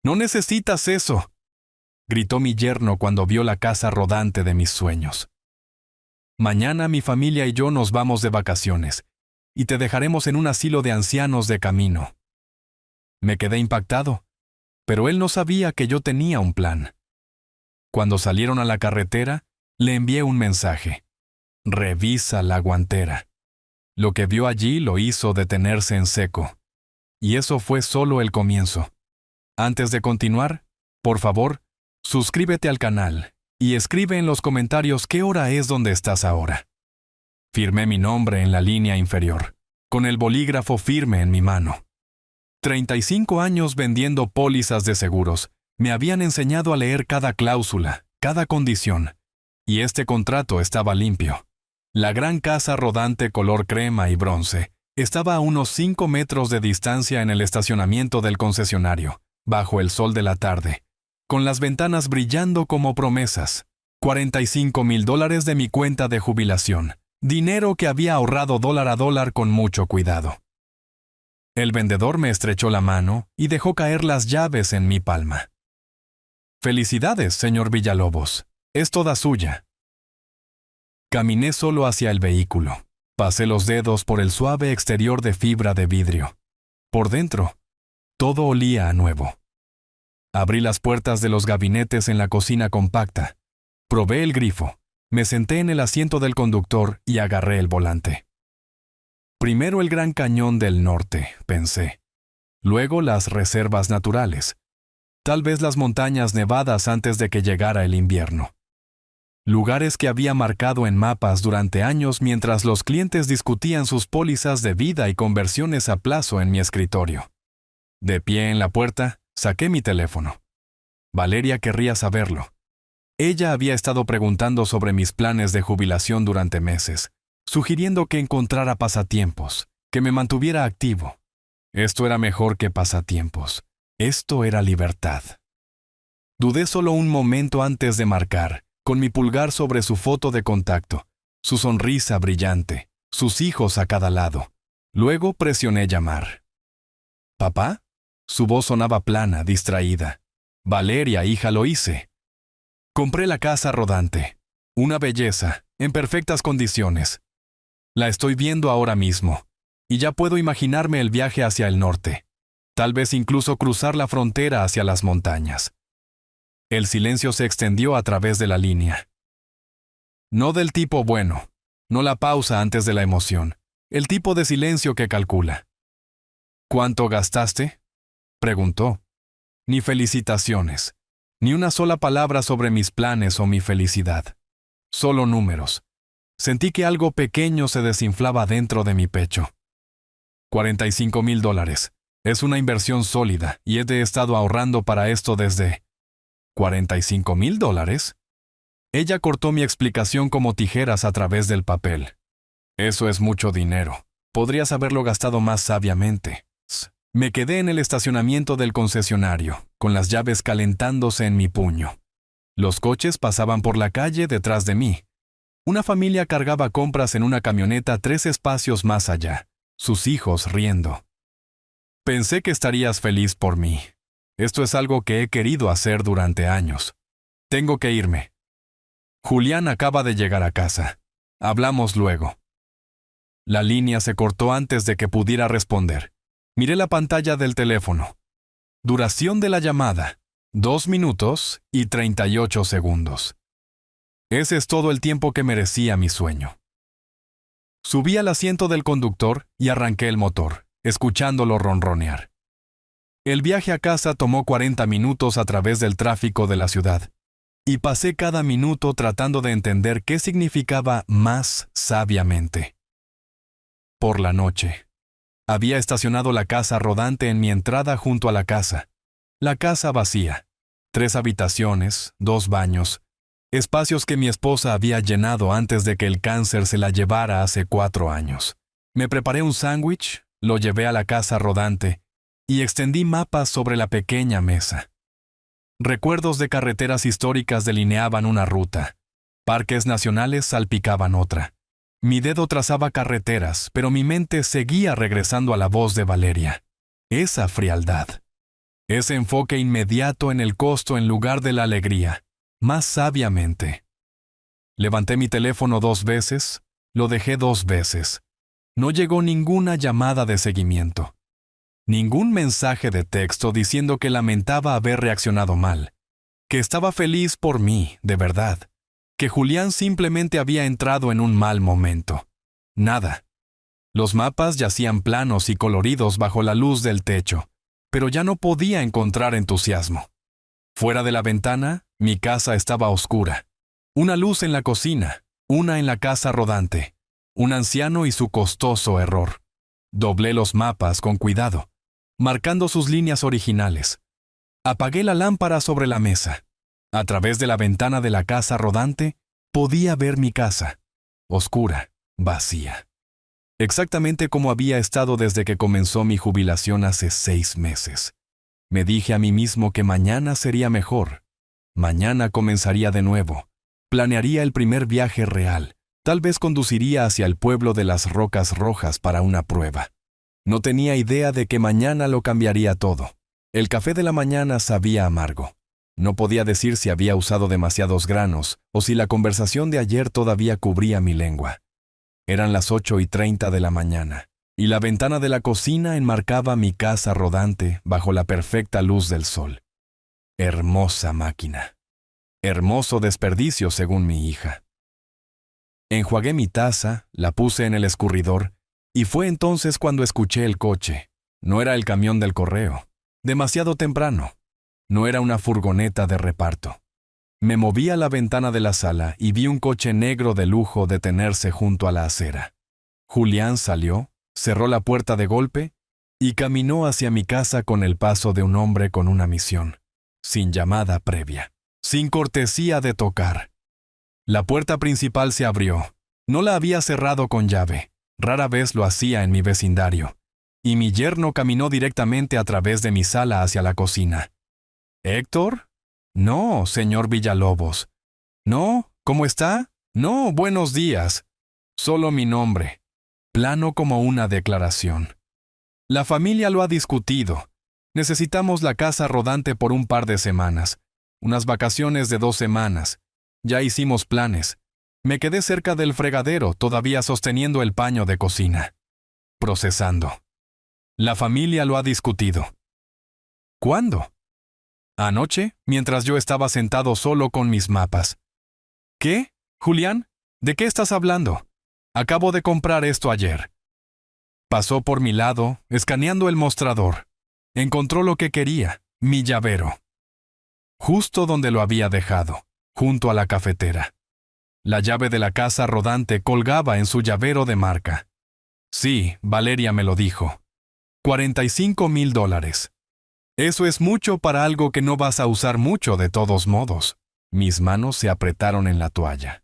No necesitas eso, gritó mi yerno cuando vio la casa rodante de mis sueños. Mañana mi familia y yo nos vamos de vacaciones, y te dejaremos en un asilo de ancianos de camino. Me quedé impactado, pero él no sabía que yo tenía un plan. Cuando salieron a la carretera, le envié un mensaje. Revisa la guantera. Lo que vio allí lo hizo detenerse en seco. Y eso fue solo el comienzo. Antes de continuar, por favor, suscríbete al canal y escribe en los comentarios qué hora es donde estás ahora. Firmé mi nombre en la línea inferior, con el bolígrafo firme en mi mano. 35 años vendiendo pólizas de seguros me habían enseñado a leer cada cláusula, cada condición, y este contrato estaba limpio. La gran casa rodante color crema y bronce estaba a unos 5 metros de distancia en el estacionamiento del concesionario, bajo el sol de la tarde, con las ventanas brillando como promesas. $45,000 de mi cuenta de jubilación, dinero que había ahorrado dólar a dólar con mucho cuidado. El vendedor me estrechó la mano y dejó caer las llaves en mi palma. Felicidades, señor Villalobos, es toda suya. Caminé solo hacia el vehículo. Pasé los dedos por el suave exterior de fibra de vidrio. Por dentro, todo olía a nuevo. Abrí las puertas de los gabinetes en la cocina compacta. Probé el grifo. Me senté en el asiento del conductor y agarré el volante. Primero el Gran Cañón del Norte, pensé. Luego las reservas naturales. Tal vez las montañas nevadas antes de que llegara el invierno. Lugares que había marcado en mapas durante años mientras los clientes discutían sus pólizas de vida y conversiones a plazo en mi escritorio. De pie en la puerta, saqué mi teléfono. Valeria querría saberlo. Ella había estado preguntando sobre mis planes de jubilación durante meses, sugiriendo que encontrara pasatiempos, que me mantuviera activo. Esto era mejor que pasatiempos. Esto era libertad. Dudé solo un momento antes de marcar, con mi pulgar sobre su foto de contacto, su sonrisa brillante, sus hijos a cada lado. Luego presioné llamar. ¿Papá? Su voz sonaba plana, distraída. Valeria, hija, lo hice. Compré la casa rodante. Una belleza, en perfectas condiciones. La estoy viendo ahora mismo, y ya puedo imaginarme el viaje hacia el norte. Tal vez incluso cruzar la frontera hacia las montañas. El silencio se extendió a través de la línea. No del tipo bueno, no la pausa antes de la emoción, el tipo de silencio que calcula. ¿Cuánto gastaste?, preguntó. Ni felicitaciones, ni una sola palabra sobre mis planes o mi felicidad. Solo números. Sentí que algo pequeño se desinflaba dentro de mi pecho. $45,000. Es una inversión sólida y he estado ahorrando para esto desde... ¿$45,000? Ella cortó mi explicación como tijeras a través del papel. Eso es mucho dinero. Podrías haberlo gastado más sabiamente. Me quedé en el estacionamiento del concesionario, con las llaves calentándose en mi puño. Los coches pasaban por la calle detrás de mí. Una familia cargaba compras en una camioneta 3 espacios más allá, sus hijos riendo. Pensé que estarías feliz por mí. Esto es algo que he querido hacer durante años. Tengo que irme. Julián acaba de llegar a casa. Hablamos luego. La línea se cortó antes de que pudiera responder. Miré la pantalla del teléfono. Duración de la llamada: 2 minutos y 38 segundos. Ese es todo el tiempo que merecía mi sueño. Subí al asiento del conductor y arranqué el motor, escuchándolo ronronear. El viaje a casa tomó 40 minutos a través del tráfico de la ciudad, y pasé cada minuto tratando de entender qué significaba más sabiamente. Por la noche. Había estacionado la casa rodante en mi entrada junto a la casa. La casa vacía. 3 habitaciones, 2 baños, espacios que mi esposa había llenado antes de que el cáncer se la llevara hace 4 años. Me preparé un sándwich, lo llevé a la casa rodante, y extendí mapas sobre la pequeña mesa. Recuerdos de carreteras históricas delineaban una ruta. Parques nacionales salpicaban otra. Mi dedo trazaba carreteras, pero mi mente seguía regresando a la voz de Valeria. Esa frialdad. Ese enfoque inmediato en el costo en lugar de la alegría, más sabiamente. Levanté mi teléfono 2 veces, lo dejé 2 veces. No llegó ninguna llamada de seguimiento. Ningún mensaje de texto diciendo que lamentaba haber reaccionado mal, que estaba feliz por mí, de verdad, que Julián simplemente había entrado en un mal momento. Nada. Los mapas yacían planos y coloridos bajo la luz del techo, pero ya no podía encontrar entusiasmo. Fuera de la ventana, mi casa estaba oscura. Una luz en la cocina, una en la casa rodante, un anciano y su costoso error. Doblé los mapas con cuidado, marcando sus líneas originales. Apagué la lámpara sobre la mesa. A través de la ventana de la casa rodante, podía ver mi casa, oscura, vacía. Exactamente como había estado desde que comenzó mi jubilación hace 6 meses. Me dije a mí mismo que mañana sería mejor. Mañana comenzaría de nuevo. Planearía el primer viaje real. Tal vez conduciría hacia el pueblo de las Rocas Rojas para una prueba. No tenía idea de que mañana lo cambiaría todo. El café de la mañana sabía amargo. No podía decir si había usado demasiados granos o si la conversación de ayer todavía cubría mi lengua. Eran las 8:30 de la mañana, y la ventana de la cocina enmarcaba mi casa rodante bajo la perfecta luz del sol. Hermosa máquina. Hermoso desperdicio, según mi hija. Enjuagué mi taza, la puse en el escurridor, y fue entonces cuando escuché el coche. No era el camión del correo. Demasiado temprano. No era una furgoneta de reparto. Me moví a la ventana de la sala y vi un coche negro de lujo detenerse junto a la acera. Julián salió, cerró la puerta de golpe y caminó hacia mi casa con el paso de un hombre con una misión, sin llamada previa, sin cortesía de tocar. La puerta principal se abrió. No la había cerrado con llave. Rara vez lo hacía en mi vecindario. Y mi yerno caminó directamente a través de mi sala hacia la cocina. ¿Héctor? No, señor Villalobos. No, ¿cómo está? No, buenos días. Solo mi nombre. Plano como una declaración. La familia lo ha discutido. Necesitamos la casa rodante por un par de semanas. Unas vacaciones de 2 semanas. Ya hicimos planes. Me quedé cerca del fregadero, todavía sosteniendo el paño de cocina. Procesando. La familia lo ha discutido. ¿Cuándo? Anoche, mientras yo estaba sentado solo con mis mapas. ¿Qué? Julián, ¿de qué estás hablando? Acabo de comprar esto ayer. Pasó por mi lado, escaneando el mostrador. Encontró lo que quería, mi llavero. Justo donde lo había dejado, junto a la cafetera. La llave de la casa rodante colgaba en su llavero de marca. Sí, Valeria me lo dijo. $45,000. Eso es mucho para algo que no vas a usar mucho de todos modos. Mis manos se apretaron en la toalla.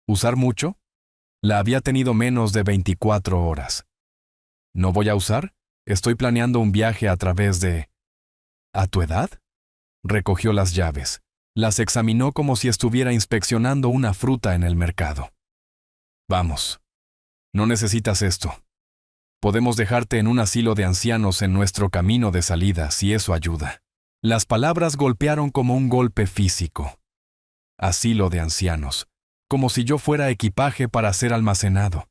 ¿Usar mucho? La había tenido menos de 24 horas. ¿No voy a usar? Estoy planeando un viaje a través de... ¿A tu edad? Recogió las llaves. Las examinó como si estuviera inspeccionando una fruta en el mercado. Vamos. No necesitas esto. Podemos dejarte en un asilo de ancianos en nuestro camino de salida, si eso ayuda. Las palabras golpearon como un golpe físico. Asilo de ancianos. Como si yo fuera equipaje para ser almacenado.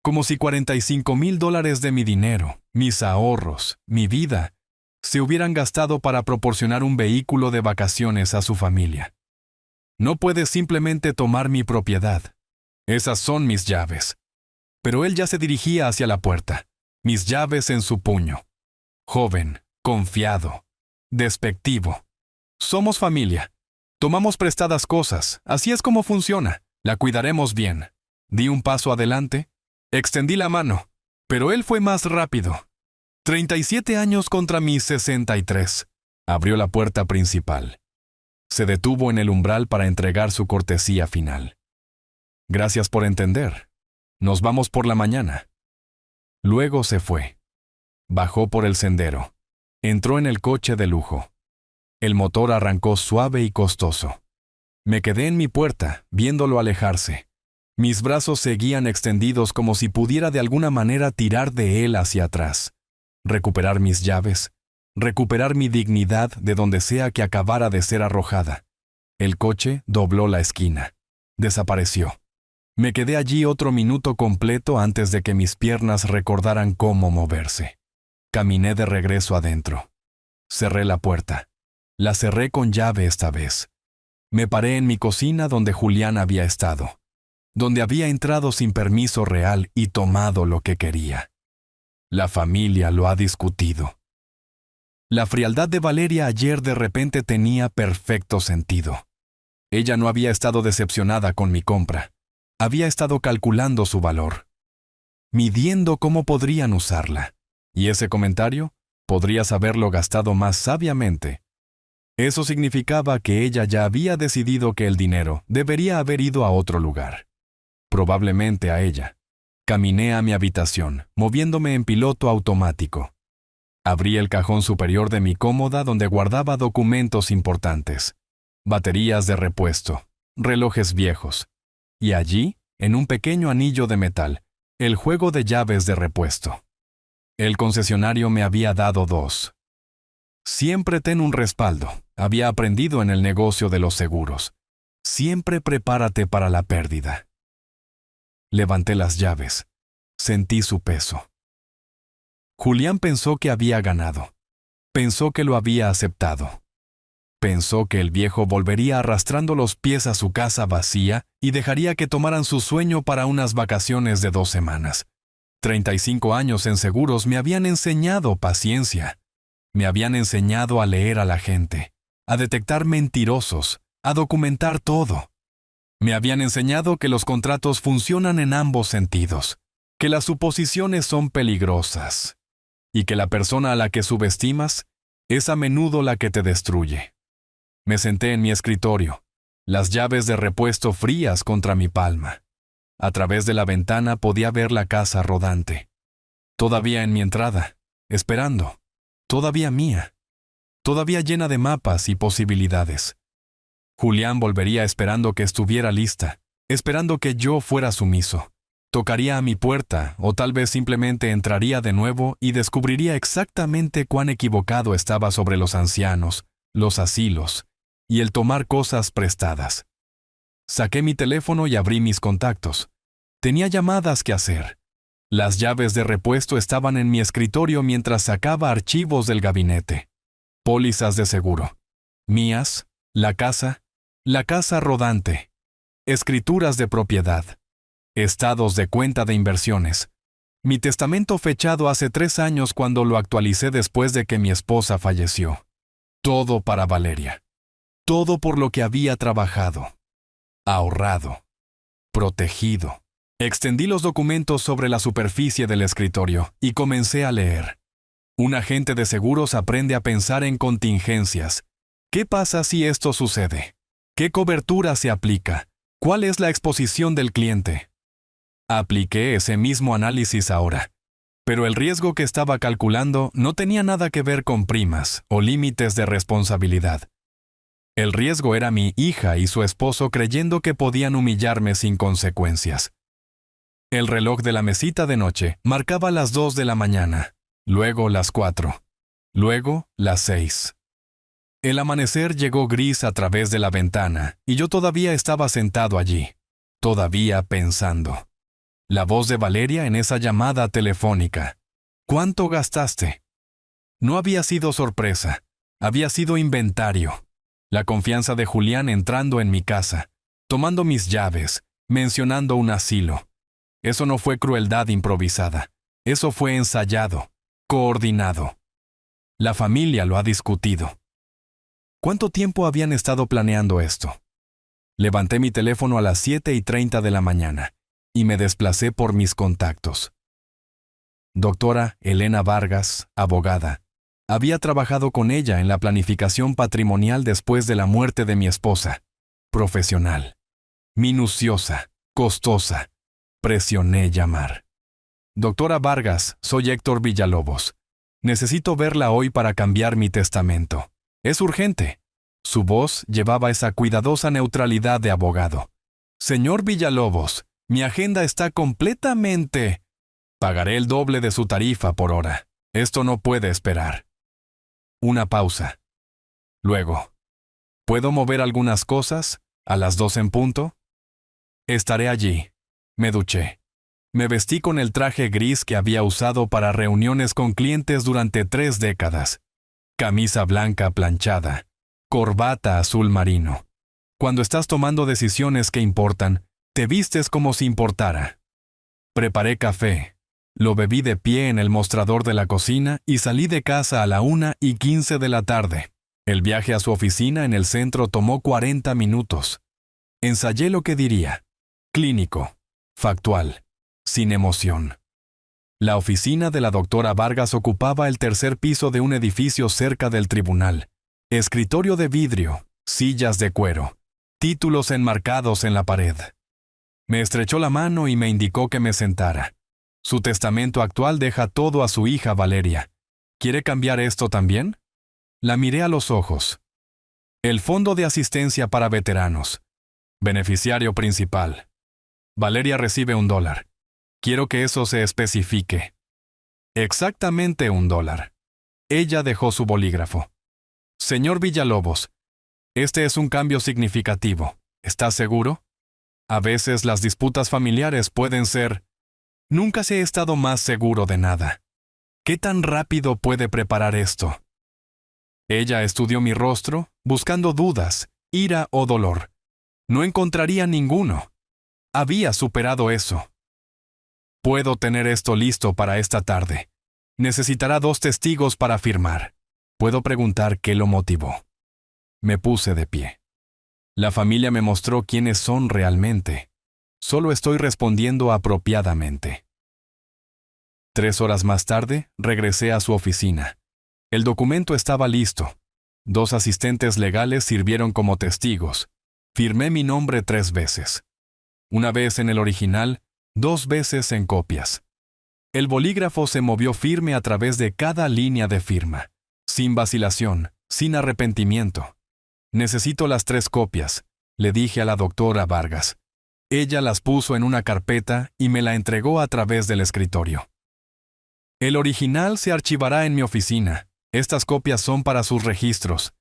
Como si $45,000 de mi dinero, mis ahorros, mi vida, se hubieran gastado para proporcionar un vehículo de vacaciones a su familia. No puedes simplemente tomar mi propiedad. Esas son mis llaves. Pero él ya se dirigía hacia la puerta, mis llaves en su puño. Joven, confiado, despectivo. Somos familia. Tomamos prestadas cosas, así es como funciona. La cuidaremos bien. Di un paso adelante, extendí la mano, pero él fue más rápido. 37 años contra mis 63. Abrió la puerta principal. Se detuvo en el umbral para entregar su cortesía final. Gracias por entender. Nos vamos por la mañana. Luego se fue. Bajó por el sendero. Entró en el coche de lujo. El motor arrancó suave y costoso. Me quedé en mi puerta, viéndolo alejarse. Mis brazos seguían extendidos como si pudiera de alguna manera tirar de él hacia atrás. Recuperar mis llaves. recuperar mi dignidad de donde sea que acabara de ser arrojada. El coche dobló la esquina. Desapareció. Me quedé allí otro minuto completo antes de que mis piernas recordaran cómo moverse. Caminé de regreso adentro. Cerré la puerta. La cerré con llave esta vez. Me paré en mi cocina donde Julián había estado, donde había entrado sin permiso real y tomado lo que quería. La familia lo ha discutido. La frialdad de Valeria ayer de repente tenía perfecto sentido. Ella no había estado decepcionada con mi compra. Había estado calculando su valor, midiendo cómo podrían usarla. Y ese comentario podrías haberlo gastado más sabiamente. Eso significaba que ella ya había decidido que el dinero debería haber ido a otro lugar. Probablemente a ella. Caminé a mi habitación, moviéndome en piloto automático. Abrí el cajón superior de mi cómoda donde guardaba documentos importantes, baterías de repuesto, relojes viejos, y allí, en un pequeño anillo de metal, el juego de llaves de repuesto. El concesionario me había dado 2. Siempre ten un respaldo. Había aprendido en el negocio de los seguros. Siempre prepárate para la pérdida. Levanté las llaves. Sentí su peso. Julián pensó que había ganado. Pensó que lo había aceptado. Pensó que el viejo volvería arrastrando los pies a su casa vacía y dejaría que tomaran su sueño para unas vacaciones de 2 semanas. 35 años en seguros me habían enseñado paciencia. Me habían enseñado a leer a la gente, a detectar mentirosos, a documentar todo. Me habían enseñado que los contratos funcionan en ambos sentidos, que las suposiciones son peligrosas y que la persona a la que subestimas es a menudo la que te destruye. Me senté en mi escritorio, las llaves de repuesto frías contra mi palma. A través de la ventana podía ver la casa rodante. Todavía en mi entrada, esperando. Todavía mía. Todavía llena de mapas y posibilidades. Julián volvería esperando que estuviera lista, esperando que yo fuera sumiso. Tocaría a mi puerta o tal vez simplemente entraría de nuevo y descubriría exactamente cuán equivocado estaba sobre los ancianos, los asilos y el tomar cosas prestadas. Saqué mi teléfono y abrí mis contactos. Tenía llamadas que hacer. Las llaves de repuesto estaban en mi escritorio mientras sacaba archivos del gabinete. Pólizas de seguro. Mías, la casa rodante. Escrituras de propiedad. Estados de cuenta de inversiones. Mi testamento fechado hace 3 años cuando lo actualicé después de que mi esposa falleció. Todo para Valeria. Todo por lo que había trabajado. Ahorrado. Protegido. Extendí los documentos sobre la superficie del escritorio y comencé a leer. Un agente de seguros aprende a pensar en contingencias. ¿Qué pasa si esto sucede? ¿Qué cobertura se aplica? ¿Cuál es la exposición del cliente? Apliqué ese mismo análisis ahora, pero el riesgo que estaba calculando no tenía nada que ver con primas o límites de responsabilidad. El riesgo era mi hija y su esposo creyendo que podían humillarme sin consecuencias. El reloj de la mesita de noche marcaba las 2 de la mañana, luego las 4, luego las 6. El amanecer llegó gris a través de la ventana y yo todavía estaba sentado allí, todavía pensando. La voz de Valeria en esa llamada telefónica. ¿Cuánto gastaste? No había sido sorpresa, había sido inventario. La confianza de Julián entrando en mi casa, tomando mis llaves, mencionando un asilo. Eso no fue crueldad improvisada. Eso fue ensayado, coordinado. La familia lo ha discutido. ¿Cuánto tiempo habían estado planeando esto? Levanté mi teléfono a las 7:30 de la mañana y me desplacé por mis contactos. Doctora Elena Vargas, abogada. Había trabajado con ella en la planificación patrimonial después de la muerte de mi esposa. Profesional. Minuciosa. Costosa. Presioné llamar. Doctora Vargas, soy Héctor Villalobos. Necesito verla hoy para cambiar mi testamento. Es urgente. Su voz llevaba esa cuidadosa neutralidad de abogado. Señor Villalobos, mi agenda está completamente... Pagaré el doble de su tarifa por hora. Esto no puede esperar. Una pausa. Luego, ¿puedo mover algunas cosas? ¿A las 2 en punto? Estaré allí. Me duché. Me vestí con el traje gris que había usado para reuniones con clientes durante 3 décadas. Camisa blanca planchada. Corbata azul marino. Cuando estás tomando decisiones que importan, te vistes como si importara. Preparé café. Lo bebí de pie en el mostrador de la cocina y salí de casa a la 1:15 de la tarde. El viaje a su oficina en el centro tomó 40 minutos. Ensayé lo que diría. Clínico. Factual. Sin emoción. La oficina de la doctora Vargas ocupaba el tercer piso de un edificio cerca del tribunal. Escritorio de vidrio, sillas de cuero, títulos enmarcados en la pared. Me estrechó la mano y me indicó que me sentara. Su testamento actual deja todo a su hija Valeria. ¿Quiere cambiar esto también? La miré a los ojos. El Fondo de Asistencia para Veteranos. Beneficiario principal. Valeria recibe $1. Quiero que eso se especifique. Exactamente $1. Ella dejó su bolígrafo. Señor Villalobos, este es un cambio significativo. ¿Estás seguro? A veces las disputas familiares pueden ser... Nunca se he estado más seguro de nada. ¿Qué tan rápido puede preparar esto? Ella estudió mi rostro, buscando dudas, ira o dolor. No encontraría ninguno. Había superado eso. Puedo tener esto listo para esta tarde. Necesitará 2 testigos para firmar. Puedo preguntar qué lo motivó. Me puse de pie. La familia me mostró quiénes son realmente. Solo estoy respondiendo apropiadamente. 3 horas más tarde, regresé a su oficina. El documento estaba listo. 2 asistentes legales sirvieron como testigos. Firmé mi nombre 3 veces. Una vez en el original, 2 veces en copias. El bolígrafo se movió firme a través de cada línea de firma, sin vacilación, sin arrepentimiento. Necesito las 3 copias, le dije a la doctora Vargas. Ella las puso en una carpeta y me la entregó a través del escritorio. El original se archivará en mi oficina. Estas copias son para sus registros.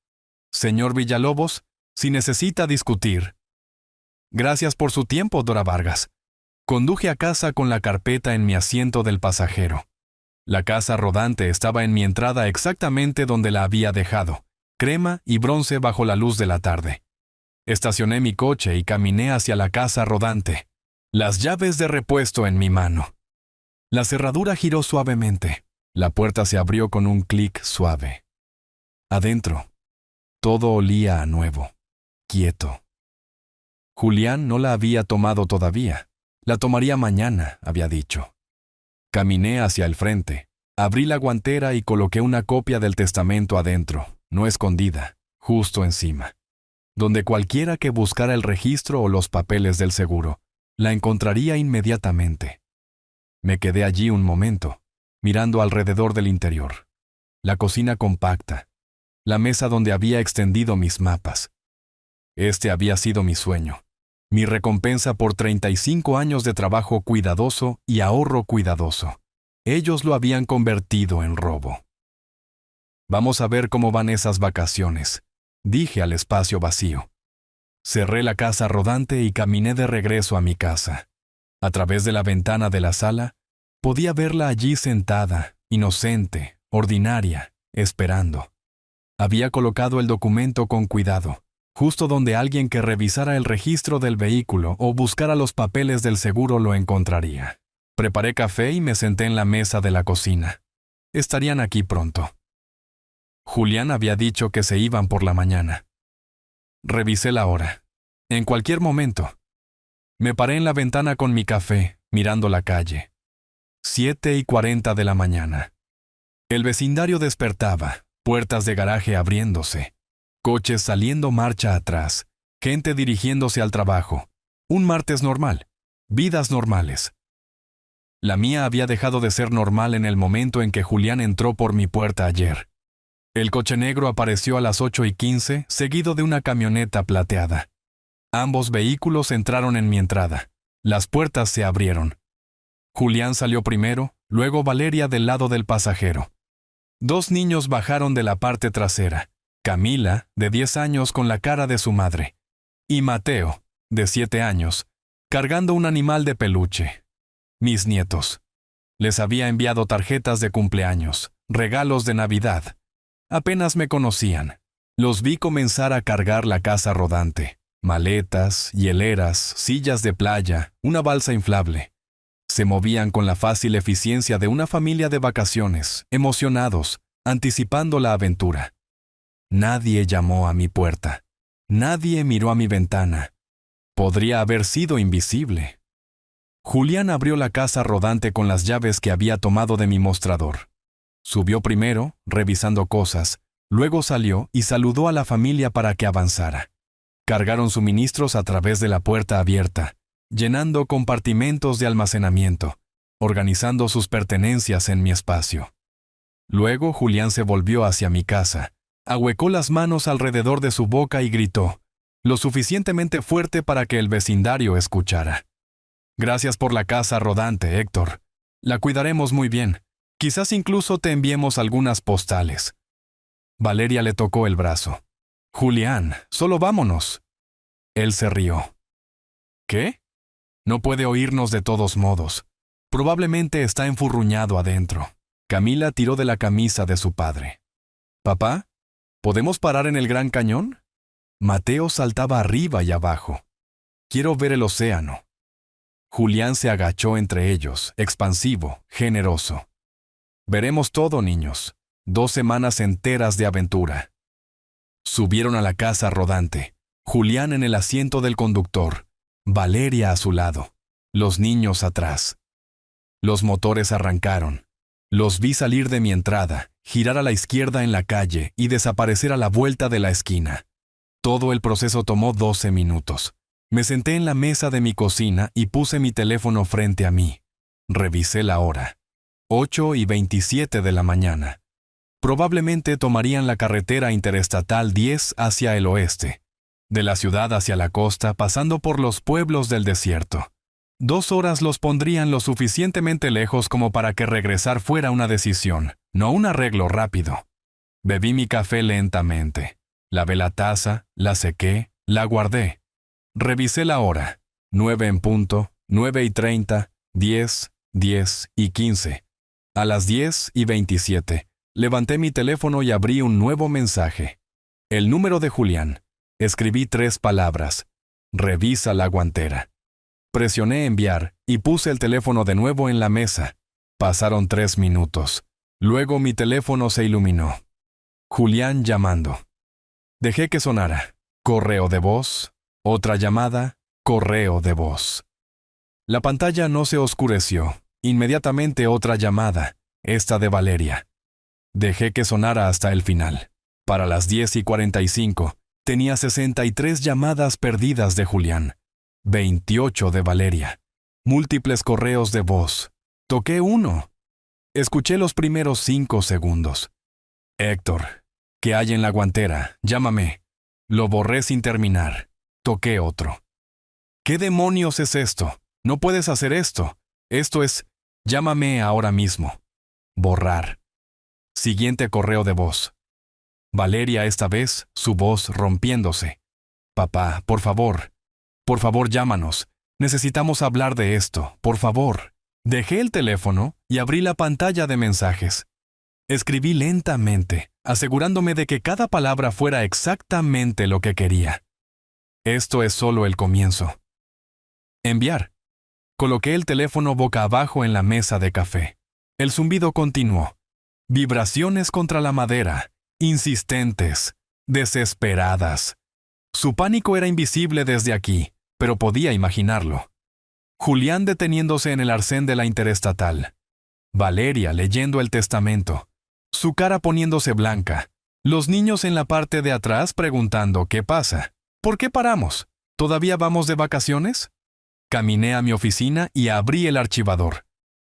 Señor Villalobos, si necesita discutir. Gracias por su tiempo, Dora Vargas. Conduje a casa con la carpeta en mi asiento del pasajero. La casa rodante estaba en mi entrada exactamente donde la había dejado, crema y bronce bajo la luz de la tarde. Estacioné mi coche y caminé hacia la casa rodante, las llaves de repuesto en mi mano. La cerradura giró suavemente. La puerta se abrió con un clic suave. Adentro, todo olía a nuevo, quieto. Julián no la había tomado todavía. La tomaría mañana, había dicho. Caminé hacia el frente, abrí la guantera y coloqué una copia del testamento adentro, no escondida, justo encima, donde cualquiera que buscara el registro o los papeles del seguro, la encontraría inmediatamente. Me quedé allí un momento, mirando alrededor del interior. La cocina compacta, la mesa donde había extendido mis mapas. Este había sido mi sueño. Mi recompensa por 35 años de trabajo cuidadoso y ahorro cuidadoso. Ellos lo habían convertido en robo. Vamos a ver cómo van esas vacaciones, dije al espacio vacío. Cerré la casa rodante y caminé de regreso a mi casa. A través de la ventana de la sala, podía verla allí sentada, inocente, ordinaria, esperando. Había colocado el documento con cuidado, justo donde alguien que revisara el registro del vehículo o buscara los papeles del seguro lo encontraría. Preparé café y me senté en la mesa de la cocina. Estarían aquí pronto. Julián había dicho que se iban por la mañana. Revisé la hora. En cualquier momento. Me paré en la ventana con mi café, mirando la calle. 7:40 de la mañana. El vecindario despertaba, puertas de garaje abriéndose. Coches saliendo marcha atrás, gente dirigiéndose al trabajo. Un martes normal, vidas normales. La mía había dejado de ser normal en el momento en que Julián entró por mi puerta ayer. El coche negro apareció a las 8:15, seguido de una camioneta plateada. Ambos vehículos entraron en mi entrada. Las puertas se abrieron. Julián salió primero, luego Valeria del lado del pasajero. 2 niños bajaron de la parte trasera. Camila, de 10 años, con la cara de su madre, y Mateo, de 7 años, cargando un animal de peluche. Mis nietos. Les había enviado tarjetas de cumpleaños, regalos de Navidad. Apenas me conocían. Los vi comenzar a cargar la casa rodante. Maletas, hieleras, sillas de playa, una balsa inflable. Se movían con la fácil eficiencia de una familia de vacaciones, emocionados, anticipando la aventura. Nadie llamó a mi puerta. Nadie miró a mi ventana. Podría haber sido invisible. Julián abrió la casa rodante con las llaves que había tomado de mi mostrador. Subió primero, revisando cosas, luego salió y saludó a la familia para que avanzara. Cargaron suministros a través de la puerta abierta, llenando compartimentos de almacenamiento, organizando sus pertenencias en mi espacio. Luego Julián se volvió hacia mi casa, ahuecó las manos alrededor de su boca y gritó, lo suficientemente fuerte para que el vecindario escuchara. Gracias por la casa rodante, Héctor. La cuidaremos muy bien. Quizás incluso te enviemos algunas postales. Valeria le tocó el brazo. Julián, solo vámonos. Él se rió. ¿Qué? No puede oírnos de todos modos. Probablemente está enfurruñado adentro. Camila tiró de la camisa de su padre. ¿Papá? ¿Podemos parar en el Gran Cañón? Mateo saltaba arriba y abajo. Quiero ver el océano. Julián se agachó entre ellos, expansivo, generoso. Veremos todo, niños. 2 semanas enteras de aventura. Subieron a la casa rodante. Julián en el asiento del conductor. Valeria a su lado. Los niños atrás. Los motores arrancaron. Los vi salir de mi entrada, girar a la izquierda en la calle y desaparecer a la vuelta de la esquina. Todo el proceso tomó 12 minutos. Me senté en la mesa de mi cocina y puse mi teléfono frente a mí. Revisé la hora. 8:27 de la mañana. Probablemente tomarían la carretera interestatal 10 hacia el oeste, de la ciudad hacia la costa, pasando por los pueblos del desierto. 2 horas los pondrían lo suficientemente lejos como para que regresar fuera una decisión, no un arreglo rápido. Bebí mi café lentamente. Lavé la taza, la sequé, la guardé. Revisé la hora. 9 en punto, 9:30, 10, 10 y 15. A las 10:27, levanté mi teléfono y abrí un nuevo mensaje. El número de Julián. Escribí 3 palabras. Revisa la guantera. Presioné enviar y puse el teléfono de nuevo en la mesa. Pasaron 3 minutos. Luego mi teléfono se iluminó. Julián llamando. Dejé que sonara. Correo de voz. Otra llamada. Correo de voz. La pantalla no se oscureció. Inmediatamente otra llamada. Esta de Valeria. Dejé que sonara hasta el final. Para las 10:45, tenía 63 llamadas perdidas de Julián. 28 de Valeria. Múltiples correos de voz. Toqué uno. Escuché los primeros 5 segundos. Héctor, ¿qué hay en la guantera? Llámame. Lo borré sin terminar. Toqué otro. ¿Qué demonios es esto? No puedes hacer esto. Esto es, llámame ahora mismo. Borrar. Siguiente correo de voz. Valeria esta vez, su voz rompiéndose. Papá, por favor, llámanos. Necesitamos hablar de esto, por favor. Dejé el teléfono y abrí la pantalla de mensajes. Escribí lentamente, asegurándome de que cada palabra fuera exactamente lo que quería. Esto es solo el comienzo. Enviar. Coloqué el teléfono boca abajo en la mesa de café. El zumbido continuó. Vibraciones contra la madera, insistentes, desesperadas. Su pánico era invisible desde aquí, pero podía imaginarlo. Julián deteniéndose en el arcén de la interestatal. Valeria leyendo el testamento. Su cara poniéndose blanca. Los niños en la parte de atrás preguntando ¿qué pasa? ¿Por qué paramos? ¿Todavía vamos de vacaciones? Caminé a mi oficina y abrí el archivador.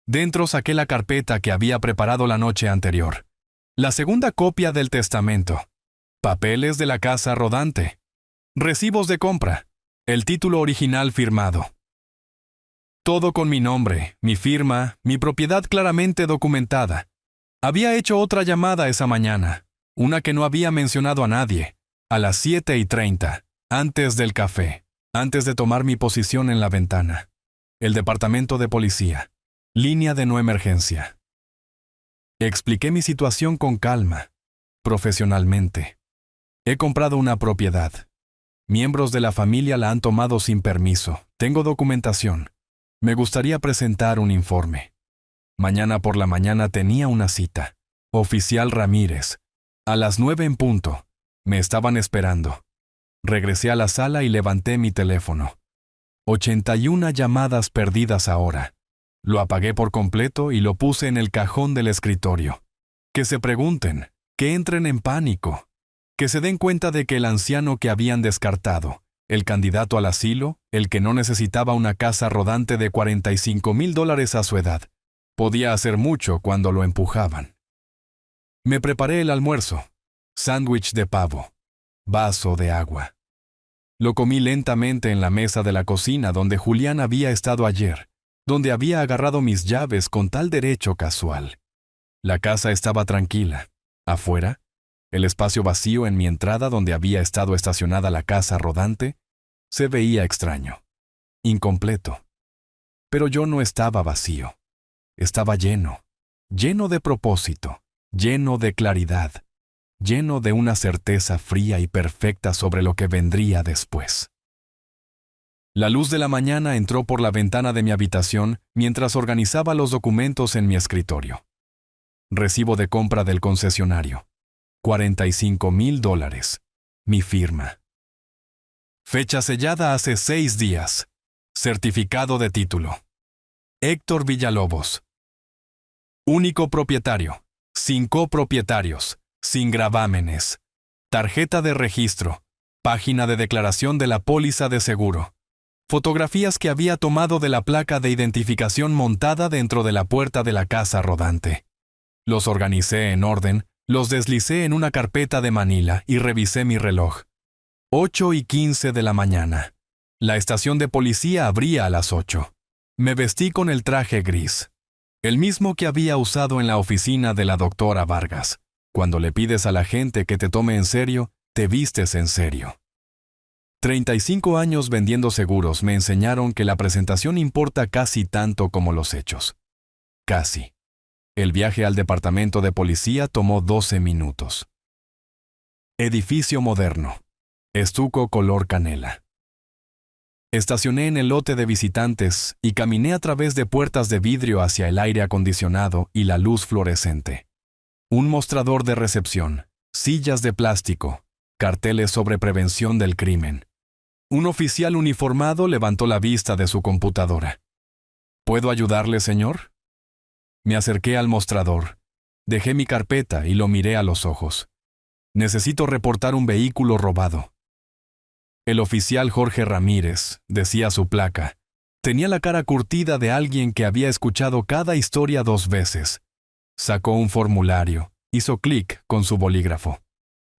Dentro saqué la carpeta que había preparado la noche anterior. La segunda copia del testamento. Papeles de la casa rodante. Recibos de compra. El título original firmado. Todo con mi nombre, mi firma, mi propiedad claramente documentada. Había hecho otra llamada esa mañana, una que no había mencionado a nadie, a las 7:30, antes del café, antes de tomar mi posición en la ventana. El departamento de policía. Línea de no emergencia. Expliqué mi situación con calma, profesionalmente. He comprado una propiedad. Miembros de la familia la han tomado sin permiso. Tengo documentación. Me gustaría presentar un informe. Mañana por la mañana tenía una cita. Oficial Ramírez. A las 9 en punto. Me estaban esperando. Regresé a la sala y levanté mi teléfono. 81 llamadas perdidas ahora. Lo apagué por completo y lo puse en el cajón del escritorio. Que se pregunten, que entren en pánico, que se den cuenta de que el anciano que habían descartado, el candidato al asilo, el que no necesitaba una casa rodante de $45,000 a su edad, podía hacer mucho cuando lo empujaban. Me preparé el almuerzo, sándwich de pavo, vaso de agua. Lo comí lentamente en la mesa de la cocina donde Julián había estado ayer, donde había agarrado mis llaves con tal derecho casual. La casa estaba tranquila. Afuera, el espacio vacío en mi entrada donde había estado estacionada la casa rodante, se veía extraño, incompleto. Pero yo no estaba vacío. Estaba lleno, lleno de propósito, lleno de claridad, lleno de una certeza fría y perfecta sobre lo que vendría después. La luz de la mañana entró por la ventana de mi habitación mientras organizaba los documentos en mi escritorio. Recibo de compra del concesionario. $45,000. Mi firma. Fecha sellada hace 6 días. Certificado de título. Héctor Villalobos. Único propietario. Sin copropietarios. Sin gravámenes. Tarjeta de registro. Página de declaración de la póliza de seguro. Fotografías que había tomado de la placa de identificación montada dentro de la puerta de la casa rodante. Los organicé en orden, los deslicé en una carpeta de Manila y revisé mi reloj. 8:15 de la mañana. La estación de policía abría a las 8. Me vestí con el traje gris, el mismo que había usado en la oficina de la doctora Vargas. Cuando le pides a la gente que te tome en serio, te vistes en serio. 35 años vendiendo seguros me enseñaron que la presentación importa casi tanto como los hechos. Casi. El viaje al departamento de policía tomó 12 minutos. Edificio moderno. Estuco color canela. Estacioné en el lote de visitantes y caminé a través de puertas de vidrio hacia el aire acondicionado y la luz fluorescente. Un mostrador de recepción, sillas de plástico, carteles sobre prevención del crimen. Un oficial uniformado levantó la vista de su computadora. ¿Puedo ayudarle, señor? Me acerqué al mostrador. Dejé mi carpeta y lo miré a los ojos. Necesito reportar un vehículo robado. El oficial Jorge Ramírez, decía su placa, tenía la cara curtida de alguien que había escuchado cada historia 2 veces. Sacó un formulario, hizo clic con su bolígrafo.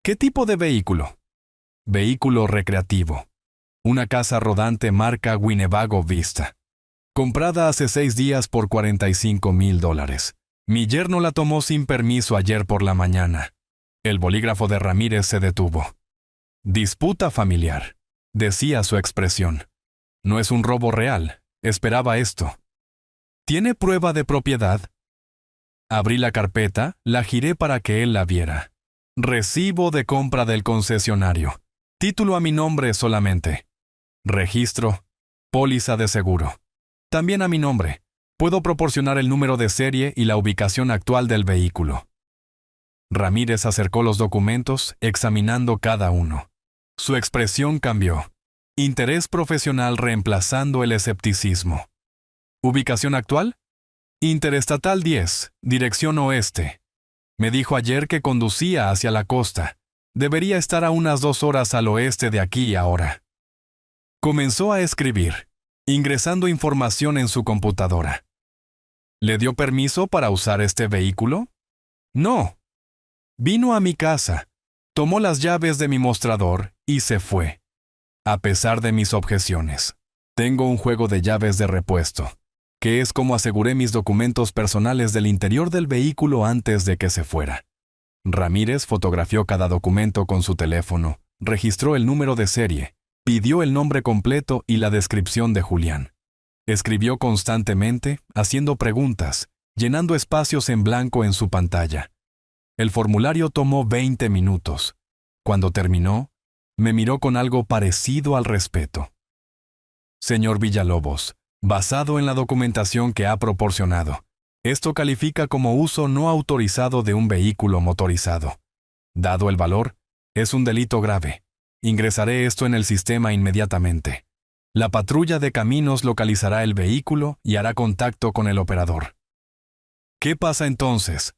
¿Qué tipo de vehículo? Vehículo recreativo. Una casa rodante marca Winnebago Vista. Comprada hace 6 días por $45,000. Mi yerno la tomó sin permiso ayer por la mañana. El bolígrafo de Ramírez se detuvo. Disputa familiar, decía su expresión. No es un robo real, esperaba esto. ¿Tiene prueba de propiedad? Abrí la carpeta, la giré para que él la viera. Recibo de compra del concesionario. Título a mi nombre solamente. Registro. Póliza de seguro. También a mi nombre. Puedo proporcionar el número de serie y la ubicación actual del vehículo. Ramírez acercó los documentos, examinando cada uno. Su expresión cambió. Interés profesional reemplazando el escepticismo. ¿Ubicación actual? Interestatal 10, dirección oeste. Me dijo ayer que conducía hacia la costa. Debería estar a unas 2 horas al oeste de aquí ahora. Comenzó a escribir, ingresando información en su computadora. ¿Le dio permiso para usar este vehículo? No. Vino a mi casa, tomó las llaves de mi mostrador y se fue. A pesar de mis objeciones. Tengo un juego de llaves de repuesto. que es como aseguré mis documentos personales del interior del vehículo antes de que se fuera. Ramírez fotografió cada documento con su teléfono, registró el número de serie, pidió el nombre completo y la descripción de Julián. Escribió constantemente, haciendo preguntas, llenando espacios en blanco en su pantalla. El formulario tomó 20 minutos. Cuando terminó, me miró con algo parecido al respeto. Señor Villalobos, basado en la documentación que ha proporcionado, esto califica como uso no autorizado de un vehículo motorizado. Dado el valor, es un delito grave. Ingresaré esto en el sistema inmediatamente. La patrulla de caminos localizará el vehículo y hará contacto con el operador. ¿Qué pasa entonces?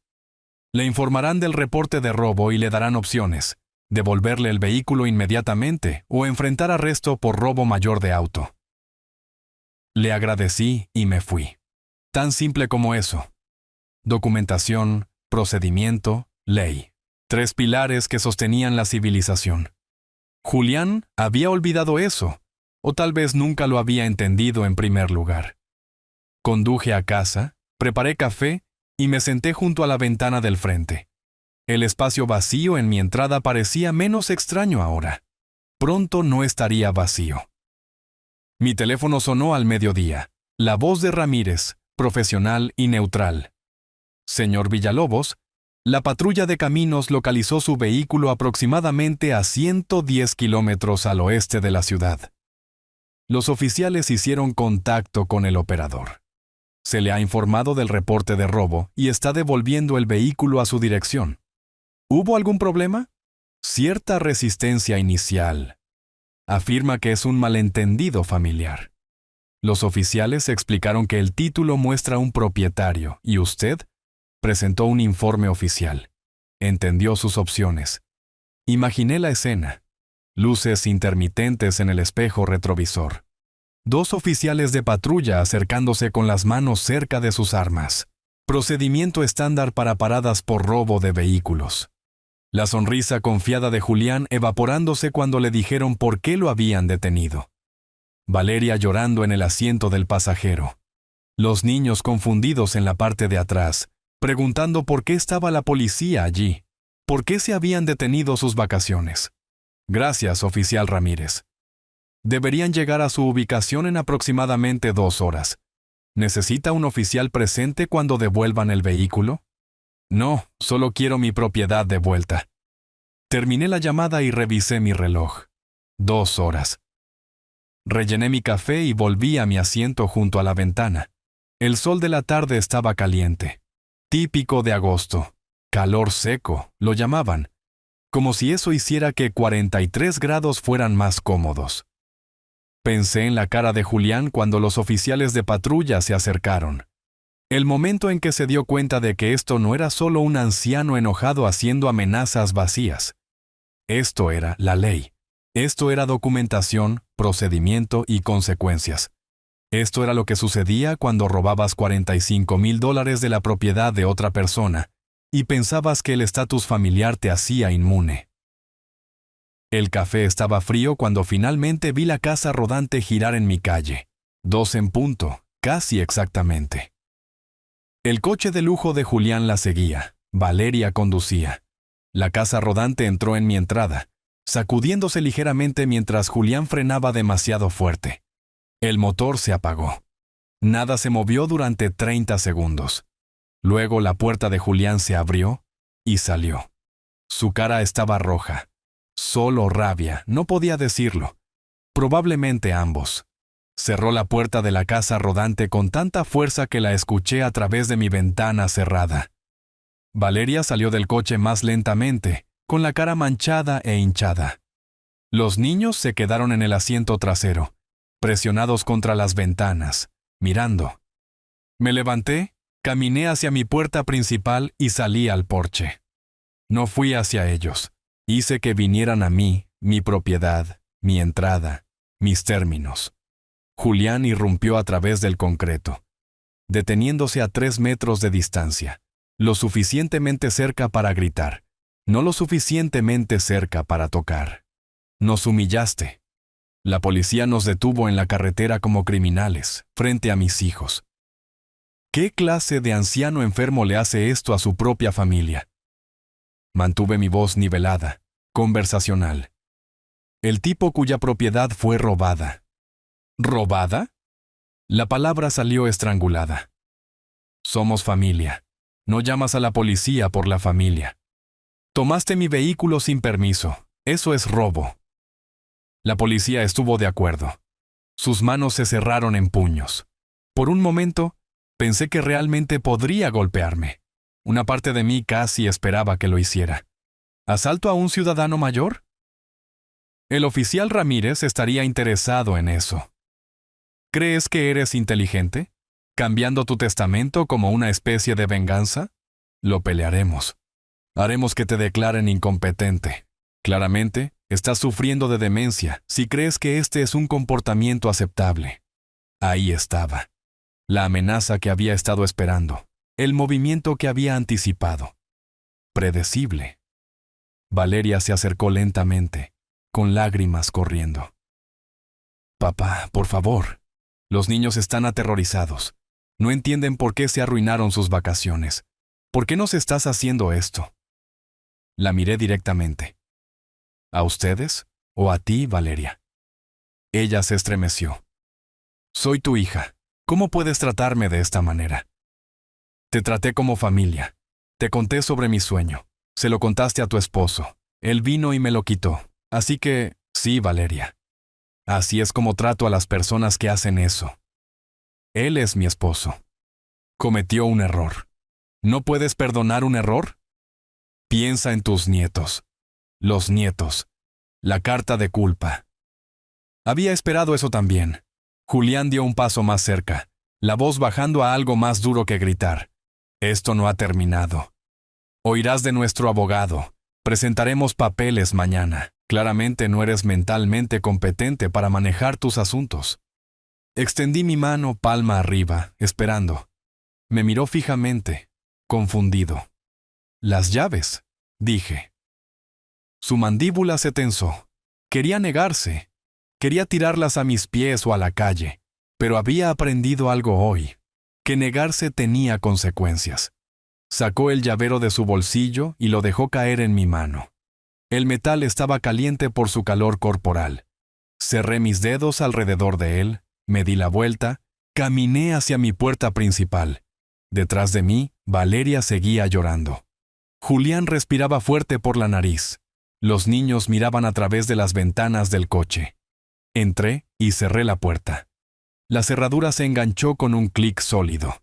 Le informarán del reporte de robo y le darán opciones: devolverle el vehículo inmediatamente o enfrentar arresto por robo mayor de auto. Le agradecí y me fui. Tan simple como eso. Documentación, procedimiento, ley. 3 pilares que sostenían la civilización. Julián había olvidado eso, o tal vez nunca lo había entendido en primer lugar. Conduje a casa, preparé café y me senté junto a la ventana del frente. El espacio vacío en mi entrada parecía menos extraño ahora. Pronto no estaría vacío. Mi teléfono sonó al mediodía. La voz de Ramírez, profesional y neutral. Señor Villalobos, la patrulla de caminos localizó su vehículo aproximadamente a 110 kilómetros al oeste de la ciudad. Los oficiales hicieron contacto con el operador. Se le ha informado del reporte de robo y está devolviendo el vehículo a su dirección. ¿Hubo algún problema? Cierta resistencia inicial. Afirma que es un malentendido familiar. Los oficiales explicaron que el título muestra un propietario y usted presentó un informe oficial. Entendió sus opciones. Imaginé la escena. Luces intermitentes en el espejo retrovisor. 2 oficiales de patrulla acercándose con las manos cerca de sus armas. Procedimiento estándar para paradas por robo de vehículos. La sonrisa confiada de Julián evaporándose cuando le dijeron por qué lo habían detenido. Valeria llorando en el asiento del pasajero. Los niños confundidos en la parte de atrás, preguntando por qué estaba la policía allí, por qué se habían detenido sus vacaciones. Gracias, oficial Ramírez. Deberían llegar a su ubicación en aproximadamente 2 horas. ¿Necesita un oficial presente cuando devuelvan el vehículo? No, solo quiero mi propiedad de vuelta. Terminé la llamada y revisé mi reloj. 2 horas. Rellené mi café y volví a mi asiento junto a la ventana. El sol de la tarde estaba caliente. Típico de agosto. Calor seco, lo llamaban. Como si eso hiciera que 43 grados fueran más cómodos. Pensé en la cara de Julián cuando los oficiales de patrulla se acercaron. El momento en que se dio cuenta de que esto no era solo un anciano enojado haciendo amenazas vacías. Esto era la ley. Esto era documentación, procedimiento y consecuencias. Esto era lo que sucedía cuando robabas $45,000 de la propiedad de otra persona y pensabas que el estatus familiar te hacía inmune. El café estaba frío cuando finalmente vi la casa rodante girar en mi calle. 2 en punto, casi exactamente. El coche de lujo de Julián la seguía. Valeria conducía. La casa rodante entró en mi entrada, sacudiéndose ligeramente mientras Julián frenaba demasiado fuerte. El motor se apagó. Nada se movió durante 30 segundos. Luego la puerta de Julián se abrió y salió. Su cara estaba roja. Solo rabia, no podía decirlo. Probablemente ambos. Cerró la puerta de la casa rodante con tanta fuerza que la escuché a través de mi ventana cerrada. Valeria salió del coche más lentamente, con la cara manchada e hinchada. Los niños se quedaron en el asiento trasero, presionados contra las ventanas, mirando. Me levanté, caminé hacia mi puerta principal y salí al porche. No fui hacia ellos. Hice que vinieran a mí, mi propiedad, mi entrada, mis términos. Julián irrumpió a través del concreto, deteniéndose a 3 metros de distancia, lo suficientemente cerca para gritar, no lo suficientemente cerca para tocar. Nos humillaste. La policía nos detuvo en la carretera como criminales, frente a mis hijos. ¿Qué clase de anciano enfermo le hace esto a su propia familia? Mantuve mi voz nivelada, conversacional. El tipo cuya propiedad fue robada. ¿Robada? La palabra salió estrangulada. Somos familia. No llamas a la policía por la familia. Tomaste mi vehículo sin permiso. Eso es robo. La policía estuvo de acuerdo. Sus manos se cerraron en puños. Por un momento, pensé que realmente podría golpearme. Una parte de mí casi esperaba que lo hiciera. ¿Asalto a un ciudadano mayor? El oficial Ramírez estaría interesado en eso. ¿Crees que eres inteligente? ¿Cambiando tu testamento como una especie de venganza? Lo pelearemos. Haremos que te declaren incompetente. Claramente, estás sufriendo de demencia si crees que este es un comportamiento aceptable. Ahí estaba. La amenaza que había estado esperando. El movimiento que había anticipado. Predecible. Valeria se acercó lentamente, con lágrimas corriendo. Papá, por favor. Los niños están aterrorizados. No entienden por qué se arruinaron sus vacaciones. ¿Por qué nos estás haciendo esto? La miré directamente. ¿A ustedes o a ti, Valeria? Ella se estremeció. Soy tu hija. ¿Cómo puedes tratarme de esta manera? Te traté como familia. Te conté sobre mi sueño. Se lo contaste a tu esposo. Él vino y me lo quitó. Así que, sí, Valeria. Así es como trato a las personas que hacen eso. Él es mi esposo. Cometió un error. ¿No puedes perdonar un error? Piensa en tus nietos. Los nietos. La carta de culpa. Había esperado eso también. Julián dio un paso más cerca, la voz bajando a algo más duro que gritar. Esto no ha terminado. Oirás de nuestro abogado. Presentaremos papeles mañana. Claramente no eres mentalmente competente para manejar tus asuntos. Extendí mi mano palma arriba, esperando. Me miró fijamente, confundido. Las llaves, dije. Su mandíbula se tensó. Quería negarse. Quería tirarlas a mis pies o a la calle. Pero había aprendido algo hoy, que negarse tenía consecuencias. Sacó el llavero de su bolsillo y lo dejó caer en mi mano. El metal estaba caliente por su calor corporal. Cerré mis dedos alrededor de él, me di la vuelta, caminé hacia mi puerta principal. Detrás de mí, Valeria seguía llorando. Julián respiraba fuerte por la nariz. Los niños miraban a través de las ventanas del coche. Entré y cerré la puerta. La cerradura se enganchó con un clic sólido.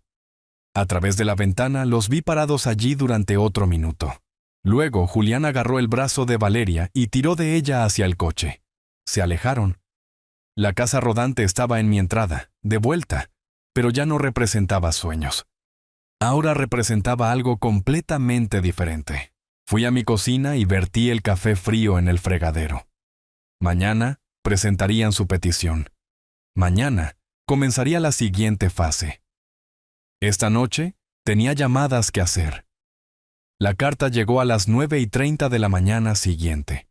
A través de la ventana los vi parados allí durante otro minuto. Luego Julián agarró el brazo de Valeria y tiró de ella hacia el coche. Se alejaron. La casa rodante estaba en mi entrada, de vuelta, pero ya no representaba sueños. Ahora representaba algo completamente diferente. Fui a mi cocina y vertí el café frío en el fregadero. Mañana presentarían su petición. Mañana comenzaría la siguiente fase. Esta noche tenía llamadas que hacer. La carta llegó a las 9:30 de la mañana siguiente.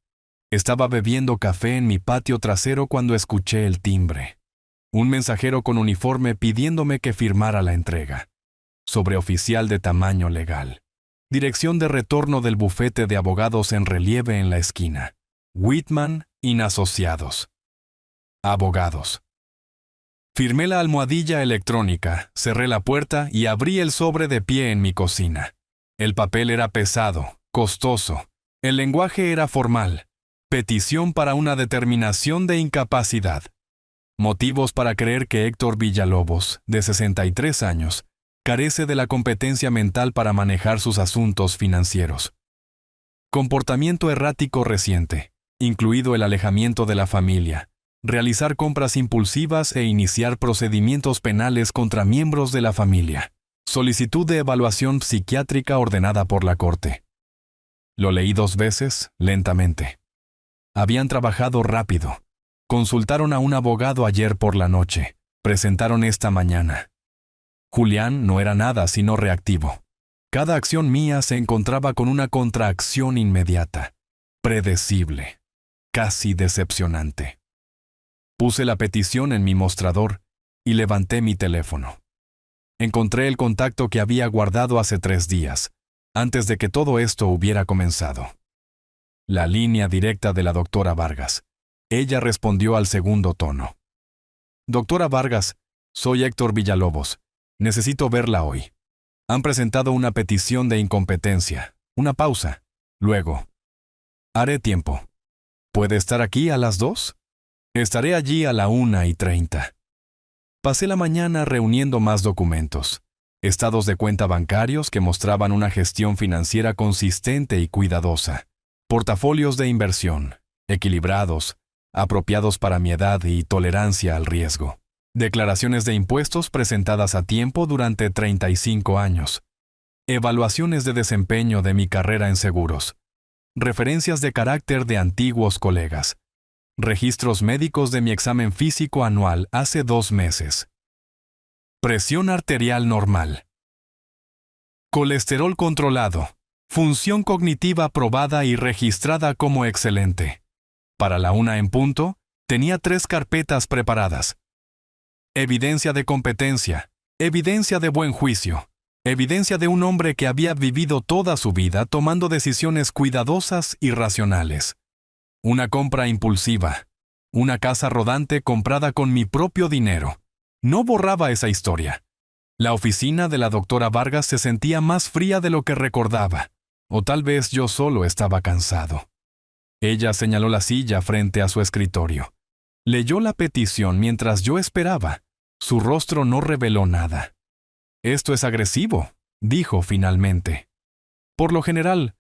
Estaba bebiendo café en mi patio trasero cuando escuché el timbre. Un mensajero con uniforme pidiéndome que firmara la entrega. Sobreoficial de tamaño legal. Dirección de retorno del bufete de abogados en relieve en la esquina. Whitman Asociados. Abogados. Firmé la almohadilla electrónica, cerré la puerta y abrí el sobre de pie en mi cocina. El papel era pesado, costoso. El lenguaje era formal. Petición para una determinación de incapacidad. Motivos para creer que Héctor Villalobos, de 63 años, carece de la competencia mental para manejar sus asuntos financieros. Comportamiento errático reciente, incluido el alejamiento de la familia, realizar compras impulsivas e iniciar procedimientos penales contra miembros de la familia. Solicitud de evaluación psiquiátrica ordenada por la corte. Lo leí 2 veces, lentamente. Habían trabajado rápido. Consultaron a un abogado ayer por la noche. Presentaron esta mañana. Julián no era nada sino reactivo. Cada acción mía se encontraba con una contraacción inmediata. Predecible. Casi decepcionante. Puse la petición en mi mostrador y levanté mi teléfono. Encontré el contacto que había guardado hace 3 días, antes de que todo esto hubiera comenzado. La línea directa de la doctora Vargas. Ella respondió al segundo tono. Doctora Vargas, soy Héctor Villalobos. Necesito verla hoy. Han presentado una petición de incompetencia. Una pausa. Luego. Haré tiempo. ¿Puede estar aquí a las 2? Estaré allí a la 1:30. Pasé la mañana reuniendo más documentos. Estados de cuenta bancarios que mostraban una gestión financiera consistente y cuidadosa. Portafolios de inversión, equilibrados, apropiados para mi edad y tolerancia al riesgo. Declaraciones de impuestos presentadas a tiempo durante 35 años. Evaluaciones de desempeño de mi carrera en seguros. Referencias de carácter de antiguos colegas. Registros médicos de mi examen físico anual hace 2 meses. Presión arterial normal. Colesterol controlado. Función cognitiva probada y registrada como excelente. Para la 1:00 tenía 3 carpetas preparadas. Evidencia de competencia. Evidencia de buen juicio. Evidencia de un hombre que había vivido toda su vida tomando decisiones cuidadosas y racionales. Una compra impulsiva. Una casa rodante comprada con mi propio dinero. No borraba esa historia. La oficina de la doctora Vargas se sentía más fría de lo que recordaba. O tal vez yo solo estaba cansado. Ella señaló la silla frente a su escritorio. Leyó la petición mientras yo esperaba. Su rostro no reveló nada. «Esto es agresivo», dijo finalmente. Por lo general,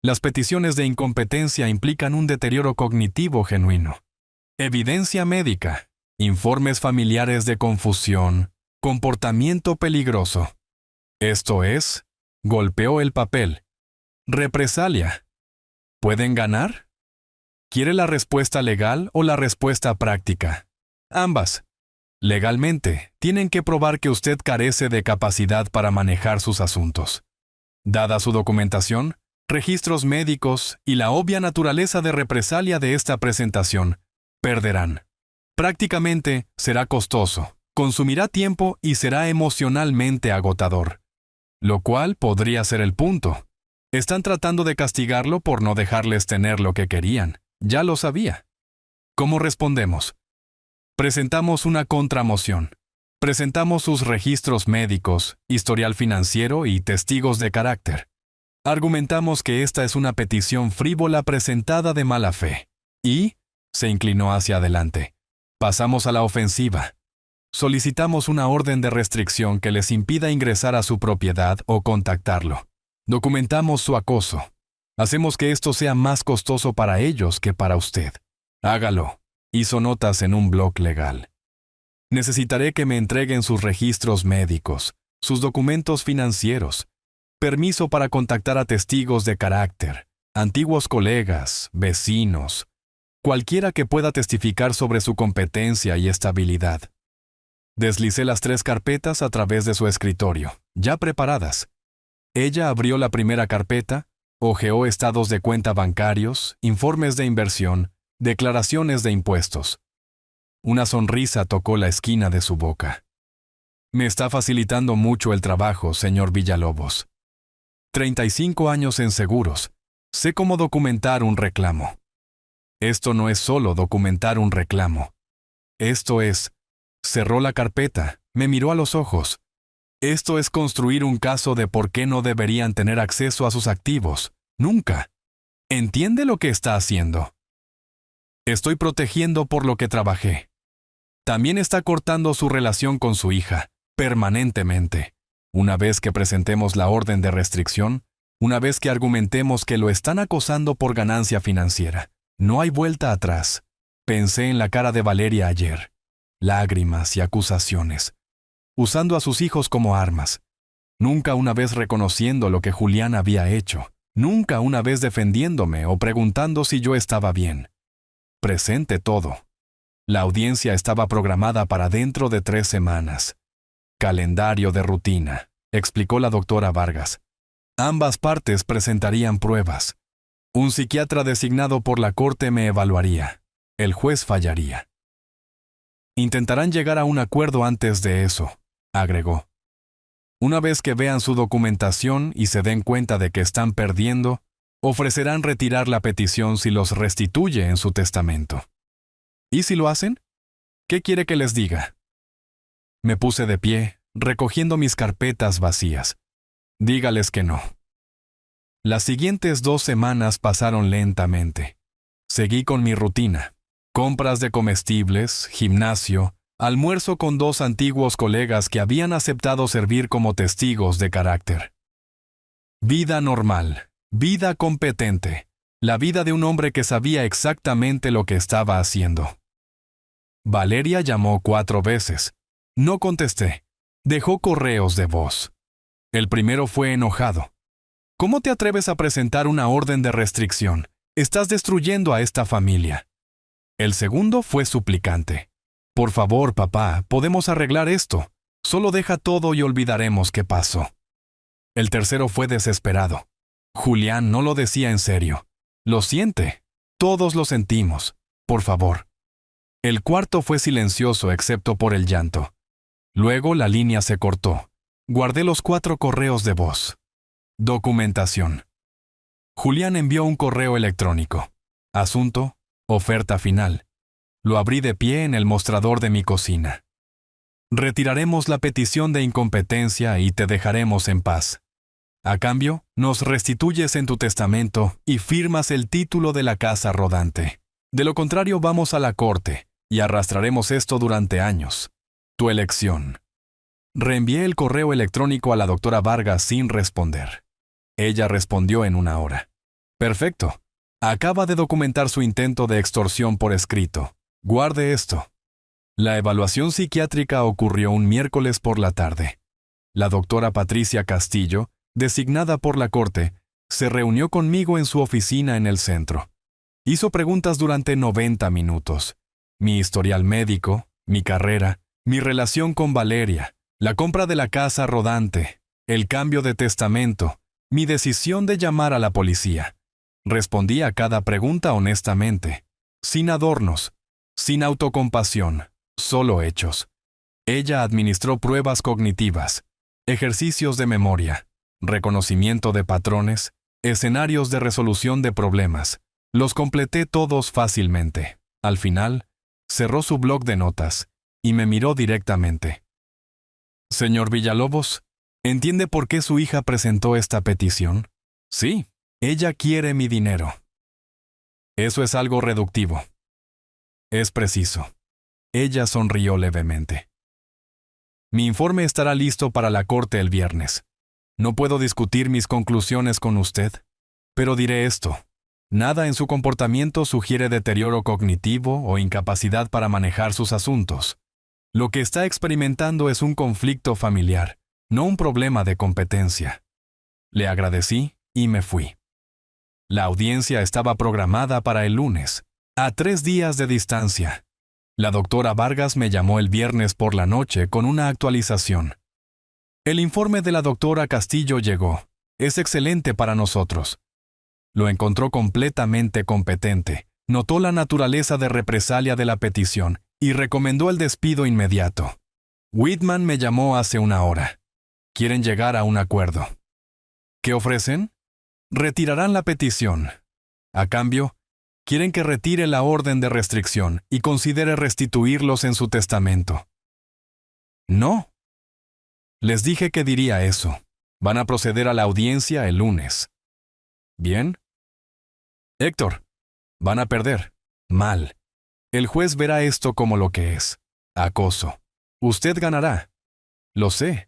las peticiones de incompetencia implican un deterioro cognitivo genuino. Evidencia médica, informes familiares de confusión, comportamiento peligroso. Esto es, golpeó el papel. Represalia. ¿Pueden ganar? ¿Quiere la respuesta legal o la respuesta práctica? Ambas. Legalmente, tienen que probar que usted carece de capacidad para manejar sus asuntos. Dada su documentación, registros médicos y la obvia naturaleza de represalia de esta presentación, perderán. Prácticamente será costoso, consumirá tiempo y será emocionalmente agotador. Lo cual podría ser el punto. Están tratando de castigarlo por no dejarles tener lo que querían. Ya lo sabía. ¿Cómo respondemos? Presentamos una contramoción. Presentamos sus registros médicos, historial financiero y testigos de carácter. Argumentamos que esta es una petición frívola presentada de mala fe. Y, se inclinó hacia adelante, pasamos a la ofensiva. Solicitamos una orden de restricción que les impida ingresar a su propiedad o contactarlo. Documentamos su acoso. Hacemos que esto sea más costoso para ellos que para usted. Hágalo. Hizo notas en un blog legal. Necesitaré que me entreguen sus registros médicos, sus documentos financieros, permiso para contactar a testigos de carácter, antiguos colegas, vecinos, cualquiera que pueda testificar sobre su competencia y estabilidad. Deslicé las 3 carpetas a través de su escritorio, ya preparadas. Ella abrió la primera carpeta, hojeó estados de cuenta bancarios, informes de inversión, declaraciones de impuestos. Una sonrisa tocó la esquina de su boca. Me está facilitando mucho el trabajo, señor Villalobos. 35 años en seguros. Sé cómo documentar un reclamo. Esto no es solo documentar un reclamo. Esto es... Cerró la carpeta, me miró a los ojos. Esto es construir un caso de por qué no deberían tener acceso a sus activos. Nunca. ¿Entiende lo que está haciendo? Estoy protegiendo por lo que trabajé. También está cortando su relación con su hija, permanentemente. Una vez que presentemos la orden de restricción, una vez que argumentemos que lo están acosando por ganancia financiera, no hay vuelta atrás. Pensé en la cara de Valeria ayer. Lágrimas y acusaciones. Usando a sus hijos como armas. Nunca una vez reconociendo lo que Julián había hecho. Nunca una vez defendiéndome o preguntando si yo estaba bien. Presente todo. La audiencia estaba programada para dentro de 3 semanas. Calendario de rutina, explicó la doctora Vargas. Ambas partes presentarían pruebas. Un psiquiatra designado por la corte me evaluaría. El juez fallaría. Intentarán llegar a un acuerdo antes de eso, agregó. Una vez que vean su documentación y se den cuenta de que están perdiendo, ofrecerán retirar la petición si los restituye en su testamento. ¿Y si lo hacen? ¿Qué quiere que les diga? Me puse de pie, recogiendo mis carpetas vacías. Dígales que no. Las siguientes 2 semanas pasaron lentamente. Seguí con mi rutina. Compras de comestibles, gimnasio, almuerzo con 2 antiguos colegas que habían aceptado servir como testigos de carácter. Vida normal, vida competente, la vida de un hombre que sabía exactamente lo que estaba haciendo. Valeria llamó 4 veces. No contesté. Dejó correos de voz. El primero fue enojado. ¿Cómo te atreves a presentar una orden de restricción? Estás destruyendo a esta familia. El segundo fue suplicante. Por favor, papá, podemos arreglar esto. Solo deja todo y olvidaremos qué pasó. El tercero fue desesperado. Julián no lo decía en serio. Lo siente. Todos lo sentimos. Por favor. El cuarto fue silencioso excepto por el llanto. Luego la línea se cortó. Guardé los 4 correos de voz. Documentación. Julián envió un correo electrónico. Asunto, oferta final. Lo abrí de pie en el mostrador de mi cocina. Retiraremos la petición de incompetencia y te dejaremos en paz. A cambio, nos restituyes en tu testamento y firmas el título de la casa rodante. De lo contrario, vamos a la corte y arrastraremos esto durante años. Tu elección. Reenvié el correo electrónico a la doctora Vargas sin responder. Ella respondió en 1 hora. Perfecto. Acaba de documentar su intento de extorsión por escrito. Guarde esto. La evaluación psiquiátrica ocurrió un miércoles por la tarde. La doctora Patricia Castillo, designada por la corte, se reunió conmigo en su oficina en el centro. Hizo preguntas durante 90 minutos. Mi historial médico, mi carrera, mi relación con Valeria, la compra de la casa rodante, el cambio de testamento, mi decisión de llamar a la policía. Respondí a cada pregunta honestamente, sin adornos, sin autocompasión, solo hechos. Ella administró pruebas cognitivas, ejercicios de memoria, reconocimiento de patrones, escenarios de resolución de problemas. Los completé todos fácilmente. Al final, cerró su bloc de notas y me miró directamente. Señor Villalobos, ¿entiende por qué su hija presentó esta petición? Sí, ella quiere mi dinero. Eso es algo reductivo. Es preciso. Ella sonrió levemente. Mi informe estará listo para la corte el viernes. No puedo discutir mis conclusiones con usted, pero diré esto. Nada en su comportamiento sugiere deterioro cognitivo o incapacidad para manejar sus asuntos. Lo que está experimentando es un conflicto familiar, no un problema de competencia. Le agradecí y me fui. La audiencia estaba programada para el lunes, a 3 días de distancia. La doctora Vargas me llamó el viernes por la noche con una actualización. El informe de la doctora Castillo llegó. Es excelente para nosotros. Lo encontró completamente competente, notó la naturaleza de represalia de la petición y recomendó el despido inmediato. Whitman me llamó hace 1 hora. Quieren llegar a un acuerdo. ¿Qué ofrecen? Retirarán la petición. A cambio, quieren que retire la orden de restricción y considere restituirlos en su testamento. No. Les dije que diría eso. Van a proceder a la audiencia el lunes. ¿Bien? Héctor, van a perder. Mal. El juez verá esto como lo que es. Acoso. Usted ganará. Lo sé.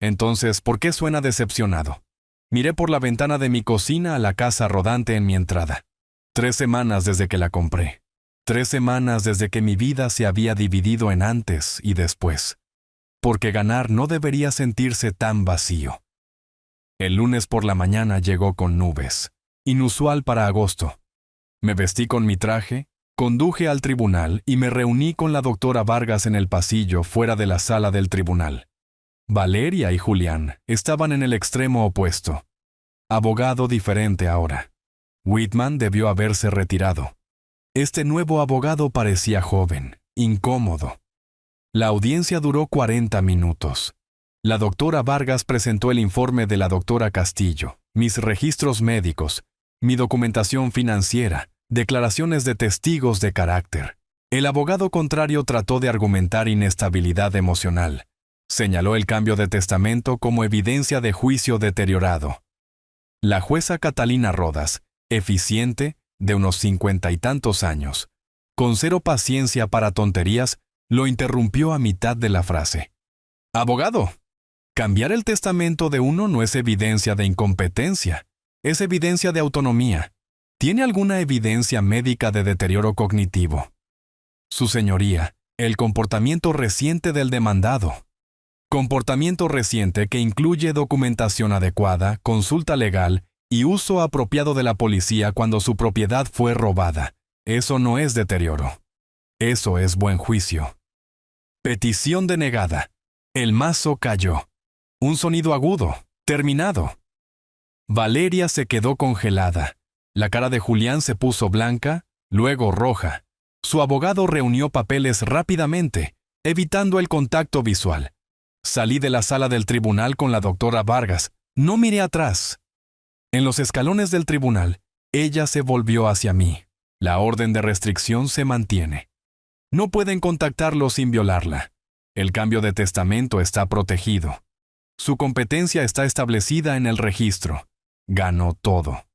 Entonces, ¿por qué suena decepcionado? Miré por la ventana de mi cocina a la casa rodante en mi entrada. 3 semanas desde que la compré. 3 semanas desde que mi vida se había dividido en antes y después. Porque ganar no debería sentirse tan vacío. El lunes por la mañana llegó con nubes. Inusual para agosto. Me vestí con mi traje, conduje al tribunal y me reuní con la doctora Vargas en el pasillo fuera de la sala del tribunal. Valeria y Julián estaban en el extremo opuesto. Abogado diferente ahora. Whitman debió haberse retirado. Este nuevo abogado parecía joven, incómodo. La audiencia duró 40 minutos. La doctora Vargas presentó el informe de la doctora Castillo, mis registros médicos, mi documentación financiera, declaraciones de testigos de carácter. El abogado contrario trató de argumentar inestabilidad emocional. Señaló el cambio de testamento como evidencia de juicio deteriorado. La jueza Catalina Rodas, eficiente, de unos 50 y tantos años, con cero paciencia para tonterías, lo interrumpió a mitad de la frase. «Abogado, cambiar el testamento de uno no es evidencia de incompetencia, es evidencia de autonomía. ¿Tiene alguna evidencia médica de deterioro cognitivo?» Su señoría, el comportamiento reciente del demandado. Comportamiento reciente que incluye documentación adecuada, consulta legal y uso apropiado de la policía cuando su propiedad fue robada. Eso no es deterioro. Eso es buen juicio. Petición denegada. El mazo cayó. Un sonido agudo, terminado. Valeria se quedó congelada. La cara de Julián se puso blanca, luego roja. Su abogado reunió papeles rápidamente, evitando el contacto visual. Salí de la sala del tribunal con la doctora Vargas. No miré atrás. En los escalones del tribunal, ella se volvió hacia mí. La orden de restricción se mantiene. No pueden contactarlo sin violarla. El cambio de testamento está protegido. Su competencia está establecida en el registro. Ganó todo.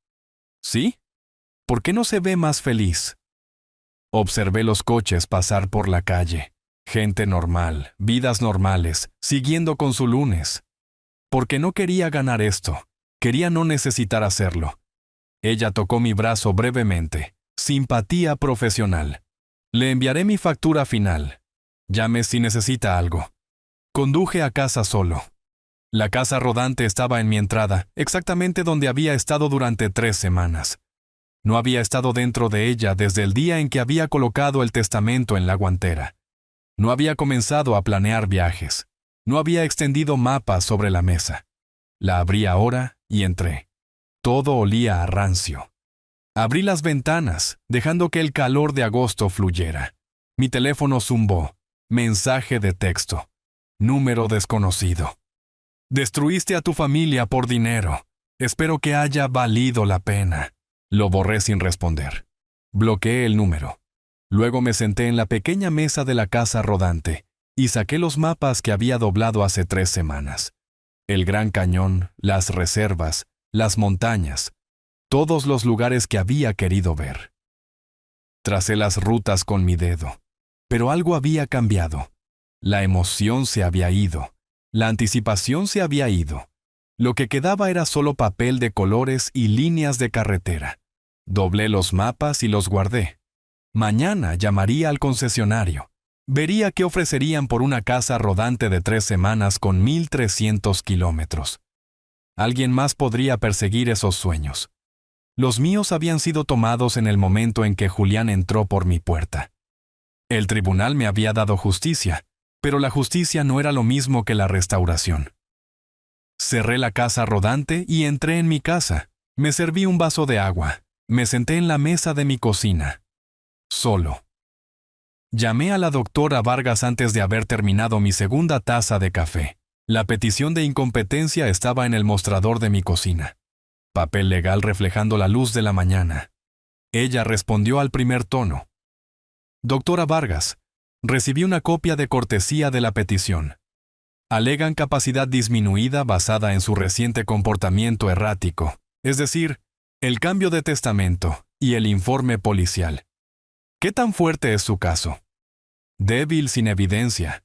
¿Sí? ¿Por qué no se ve más feliz? Observé los coches pasar por la calle. Gente normal, vidas normales, siguiendo con su lunes. Porque no quería ganar esto. Quería no necesitar hacerlo. Ella tocó mi brazo brevemente. Simpatía profesional. Le enviaré mi factura final. Llame si necesita algo. Conduje a casa solo. La casa rodante estaba en mi entrada, exactamente donde había estado durante 3 semanas. No había estado dentro de ella desde el día en que había colocado el testamento en la guantera. No había comenzado a planear viajes. No había extendido mapas sobre la mesa. La abrí ahora y entré. Todo olía a rancio. Abrí las ventanas, dejando que el calor de agosto fluyera. Mi teléfono zumbó. Mensaje de texto. Número desconocido. Destruiste a tu familia por dinero. Espero que haya valido la pena. Lo borré sin responder. Bloqueé el número. Luego me senté en la pequeña mesa de la casa rodante y saqué los mapas que había doblado hace 3 semanas. El Gran Cañón, las reservas, las montañas, todos los lugares que había querido ver. Tracé las rutas con mi dedo, pero algo había cambiado. La emoción se había ido, la anticipación se había ido. Lo que quedaba era solo papel de colores y líneas de carretera. Doblé los mapas y los guardé. Mañana llamaría al concesionario. Vería qué ofrecerían por una casa rodante de 3 semanas con 1,300 kilómetros. Alguien más podría perseguir esos sueños. Los míos habían sido tomados en el momento en que Julián entró por mi puerta. El tribunal me había dado justicia, pero la justicia no era lo mismo que la restauración. Cerré la casa rodante y entré en mi casa. Me serví un vaso de agua. Me senté en la mesa de mi cocina. Solo. Llamé a la doctora Vargas antes de haber terminado mi segunda taza de café. La petición de incompetencia estaba en el mostrador de mi cocina. Papel legal reflejando la luz de la mañana. Ella respondió al primer tono. Doctora Vargas, recibí una copia de cortesía de la petición. Alegan capacidad disminuida basada en su reciente comportamiento errático, es decir, el cambio de testamento y el informe policial. ¿Qué tan fuerte es su caso? Débil sin evidencia.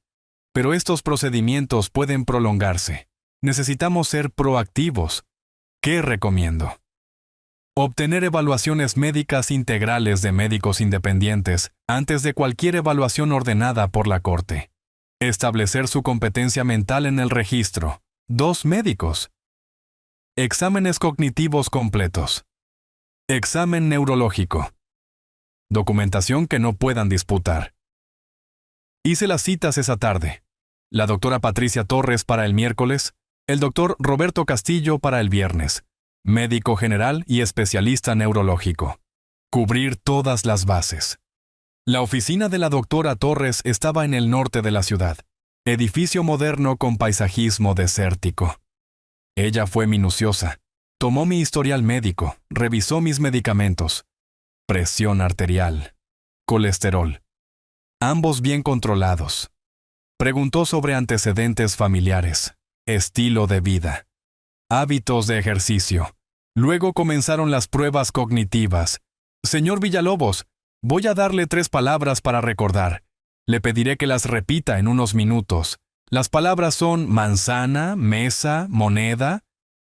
Pero estos procedimientos pueden prolongarse. Necesitamos ser proactivos. ¿Qué recomiendo? Obtener evaluaciones médicas integrales de médicos independientes antes de cualquier evaluación ordenada por la Corte. Establecer su competencia mental en el registro. 2 médicos. Exámenes cognitivos completos. Examen neurológico. Documentación que no puedan disputar. Hice las citas esa tarde. La doctora Patricia Torres para el miércoles, el doctor Roberto Castillo para el viernes, médico general y especialista neurológico. Cubrir todas las bases. La oficina de la doctora Torres estaba en el norte de la ciudad. Edificio moderno con paisajismo desértico. Ella fue minuciosa. Tomó mi historial médico, revisó mis medicamentos. Presión arterial, colesterol, ambos bien controlados. Preguntó sobre antecedentes familiares, estilo de vida, hábitos de ejercicio. Luego comenzaron las pruebas cognitivas. Señor Villalobos, voy a darle 3 palabras para recordar. Le pediré que las repita en unos minutos. Las palabras son manzana, mesa, moneda.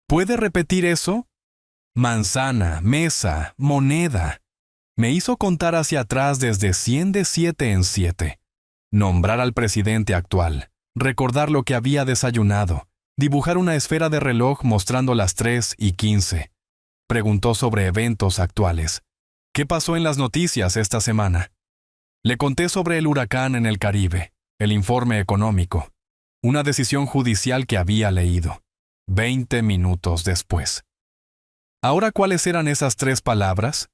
¿Puede repetir eso? Manzana, mesa, moneda. Me hizo contar hacia atrás desde 100 de 7 en 7. Nombrar al presidente actual. Recordar lo que había desayunado. Dibujar una esfera de reloj mostrando las 3:15. Preguntó sobre eventos actuales. ¿Qué pasó en las noticias esta semana? Le conté sobre el huracán en el Caribe, el informe económico, una decisión judicial que había leído. 20 minutos después. ¿Ahora cuáles eran esas 3 palabras?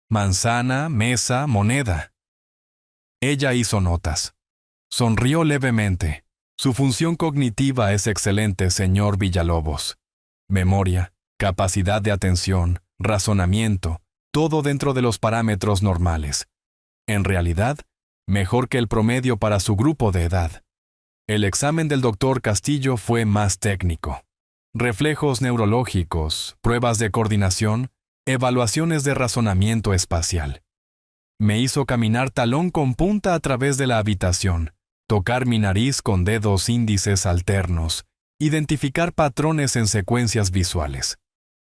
Manzana, mesa, moneda. Ella hizo notas. Sonrió levemente. Su función cognitiva es excelente, señor Villalobos. Memoria, capacidad de atención, razonamiento, todo dentro de los parámetros normales. En realidad, mejor que el promedio para su grupo de edad. El examen del doctor Castillo fue más técnico. Reflejos neurológicos, pruebas de coordinación, evaluaciones de razonamiento espacial. Me hizo caminar talón con punta a través de la habitación, tocar mi nariz con dedos índices alternos, identificar patrones en secuencias visuales.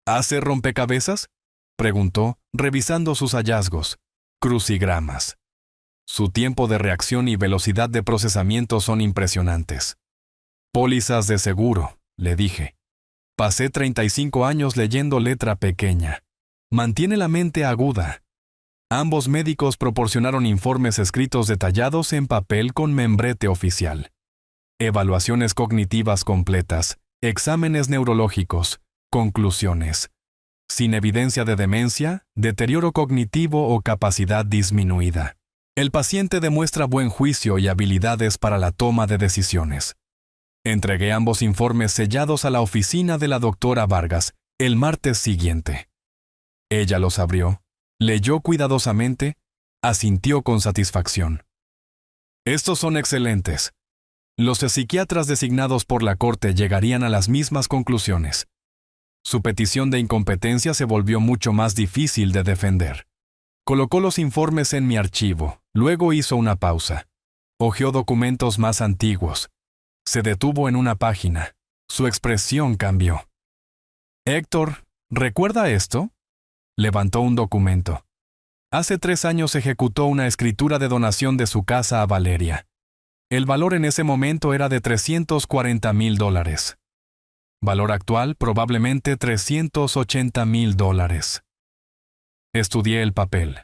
¿Hace rompecabezas?, preguntó, revisando sus hallazgos. Crucigramas. Su tiempo de reacción y velocidad de procesamiento son impresionantes. Pólizas de seguro, le dije. Pasé 35 años leyendo letra pequeña. Mantiene la mente aguda. Ambos médicos proporcionaron informes escritos detallados en papel con membrete oficial. Evaluaciones cognitivas completas, exámenes neurológicos, conclusiones. Sin evidencia de demencia, deterioro cognitivo o capacidad disminuida. El paciente demuestra buen juicio y habilidades para la toma de decisiones. Entregué ambos informes sellados a la oficina de la doctora Vargas el martes siguiente. Ella los abrió, leyó cuidadosamente, asintió con satisfacción. Estos son excelentes. Los psiquiatras designados por la Corte llegarían a las mismas conclusiones. Su petición de incompetencia se volvió mucho más difícil de defender. Colocó los informes en mi archivo, luego hizo una pausa. Hojeó documentos más antiguos. Se detuvo en una página. Su expresión cambió. Héctor, ¿recuerda esto? Levantó un documento. Hace 3 años ejecutó una escritura de donación de su casa a Valeria. El valor en ese momento era de $340,000. Valor actual probablemente $380,000. Estudié el papel.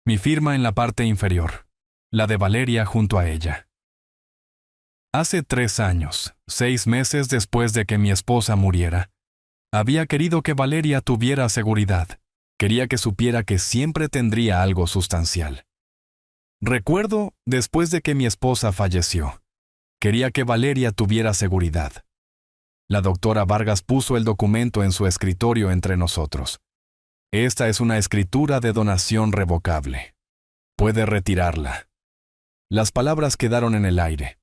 Mi firma en la parte inferior. La de Valeria junto a ella. Hace 3 años, 6 meses después de que mi esposa muriera, había querido que Valeria tuviera seguridad. Quería que supiera que siempre tendría algo sustancial. Recuerdo después de que mi esposa falleció. Quería que Valeria tuviera seguridad. La doctora Vargas puso el documento en su escritorio entre nosotros. Esta es una escritura de donación revocable. Puede retirarla. Las palabras quedaron en el aire.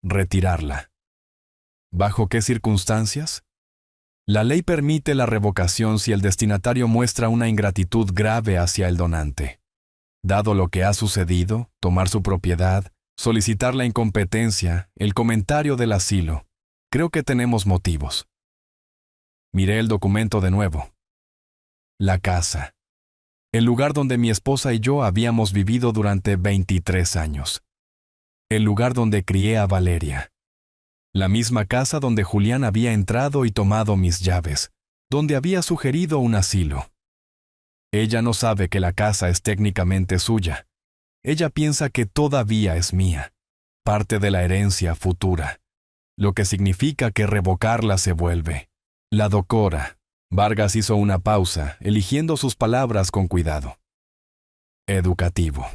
Retirarla. ¿Bajo qué circunstancias? La ley permite la revocación si el destinatario muestra una ingratitud grave hacia el donante. Dado lo que ha sucedido, tomar su propiedad, solicitar la incompetencia, el comentario del asilo, creo que tenemos motivos. Miré el documento de nuevo. La casa. El lugar donde mi esposa y yo habíamos vivido durante 23 años. El lugar donde crié a Valeria. La misma casa donde Julián había entrado y tomado mis llaves, donde había sugerido un asilo. Ella no sabe que la casa es técnicamente suya. Ella piensa que todavía es mía, parte de la herencia futura, lo que significa que revocarla se vuelve. La doctora. Vargas hizo una pausa, eligiendo sus palabras con cuidado. Educativo.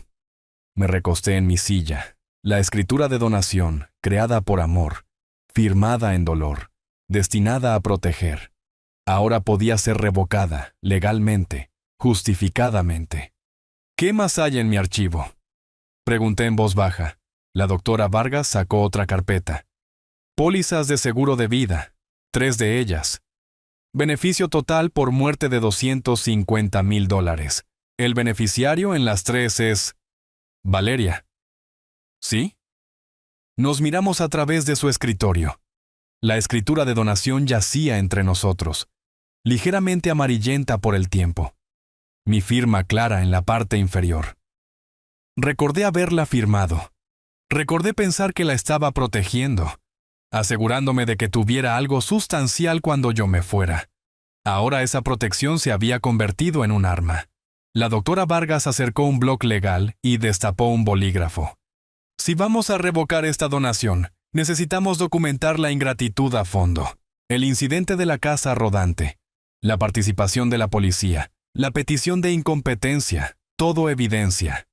Me recosté en mi silla. La escritura de donación, creada por amor, firmada en dolor, destinada a proteger, ahora podía ser revocada, legalmente, justificadamente. ¿Qué más hay en mi archivo? Pregunté en voz baja. La doctora Vargas sacó otra carpeta. Pólizas de seguro de vida, 3 de ellas. Beneficio total por muerte de $250,000. El beneficiario en las 3 es Valeria. ¿Sí? Nos miramos a través de su escritorio. La escritura de donación yacía entre nosotros, ligeramente amarillenta por el tiempo. Mi firma clara en la parte inferior. Recordé haberla firmado. Recordé pensar que la estaba protegiendo, asegurándome de que tuviera algo sustancial cuando yo me fuera. Ahora esa protección se había convertido en un arma. La doctora Vargas acercó un bloc legal y destapó un bolígrafo. Si vamos a revocar esta donación, necesitamos documentar la ingratitud a fondo, el incidente de la casa rodante, la participación de la policía, la petición de incompetencia, todo evidencia.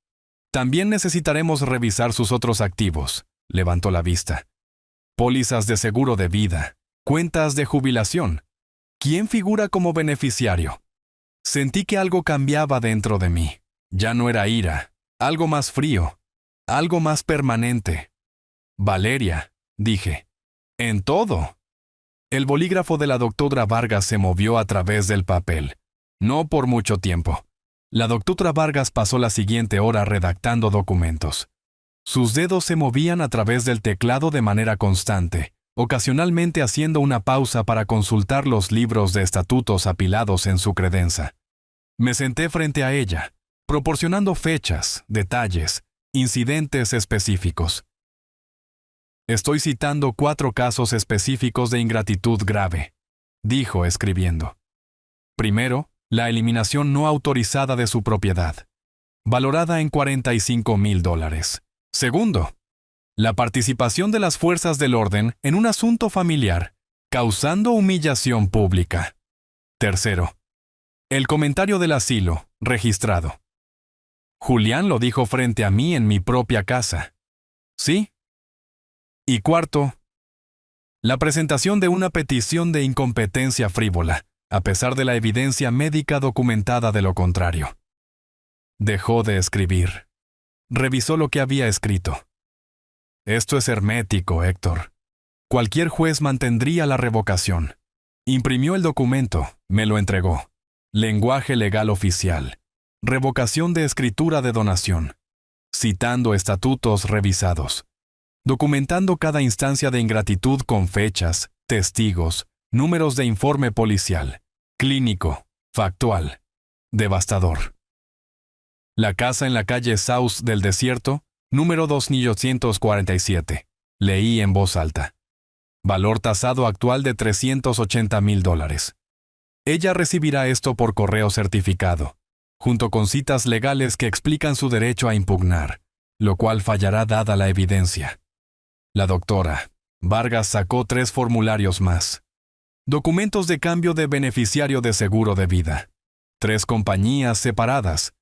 También necesitaremos revisar sus otros activos. Levantó la vista. Pólizas de seguro de vida, cuentas de jubilación. ¿Quién figura como beneficiario? Sentí que algo cambiaba dentro de mí. Ya no era ira, algo más frío, algo más permanente. Valeria, dije. En todo. El bolígrafo de la doctora Vargas se movió a través del papel. No por mucho tiempo. La doctora Vargas pasó la siguiente hora redactando documentos. Sus dedos se movían a través del teclado de manera constante, ocasionalmente haciendo una pausa para consultar los libros de estatutos apilados en su credenza. Me senté frente a ella, proporcionando fechas, detalles, incidentes específicos. Estoy citando 4 casos específicos de ingratitud grave, dijo escribiendo. Primero, la eliminación no autorizada de su propiedad, valorada en $45,000. Segundo, la participación de las fuerzas del orden en un asunto familiar, causando humillación pública. Tercero, el comentario del asilo, registrado. Julián lo dijo frente a mí en mi propia casa. ¿Sí? Y cuarto, la presentación de una petición de incompetencia frívola, a pesar de la evidencia médica documentada de lo contrario. Dejó de escribir. Revisó lo que había escrito. Esto es hermético, Héctor. Cualquier juez mantendría la revocación. Imprimió el documento, me lo entregó. Lenguaje legal oficial. Revocación de escritura de donación. Citando estatutos revisados. Documentando cada instancia de ingratitud con fechas, testigos, números de informe policial, clínico, factual, devastador. La casa en la calle South del Desierto, número 2847. Leí en voz alta. Valor tasado actual de $380,000. Ella recibirá esto por correo certificado, junto con citas legales que explican su derecho a impugnar, lo cual fallará dada la evidencia. La doctora Vargas sacó 3 formularios más. Documentos de cambio de beneficiario de seguro de vida. 3 compañías separadas.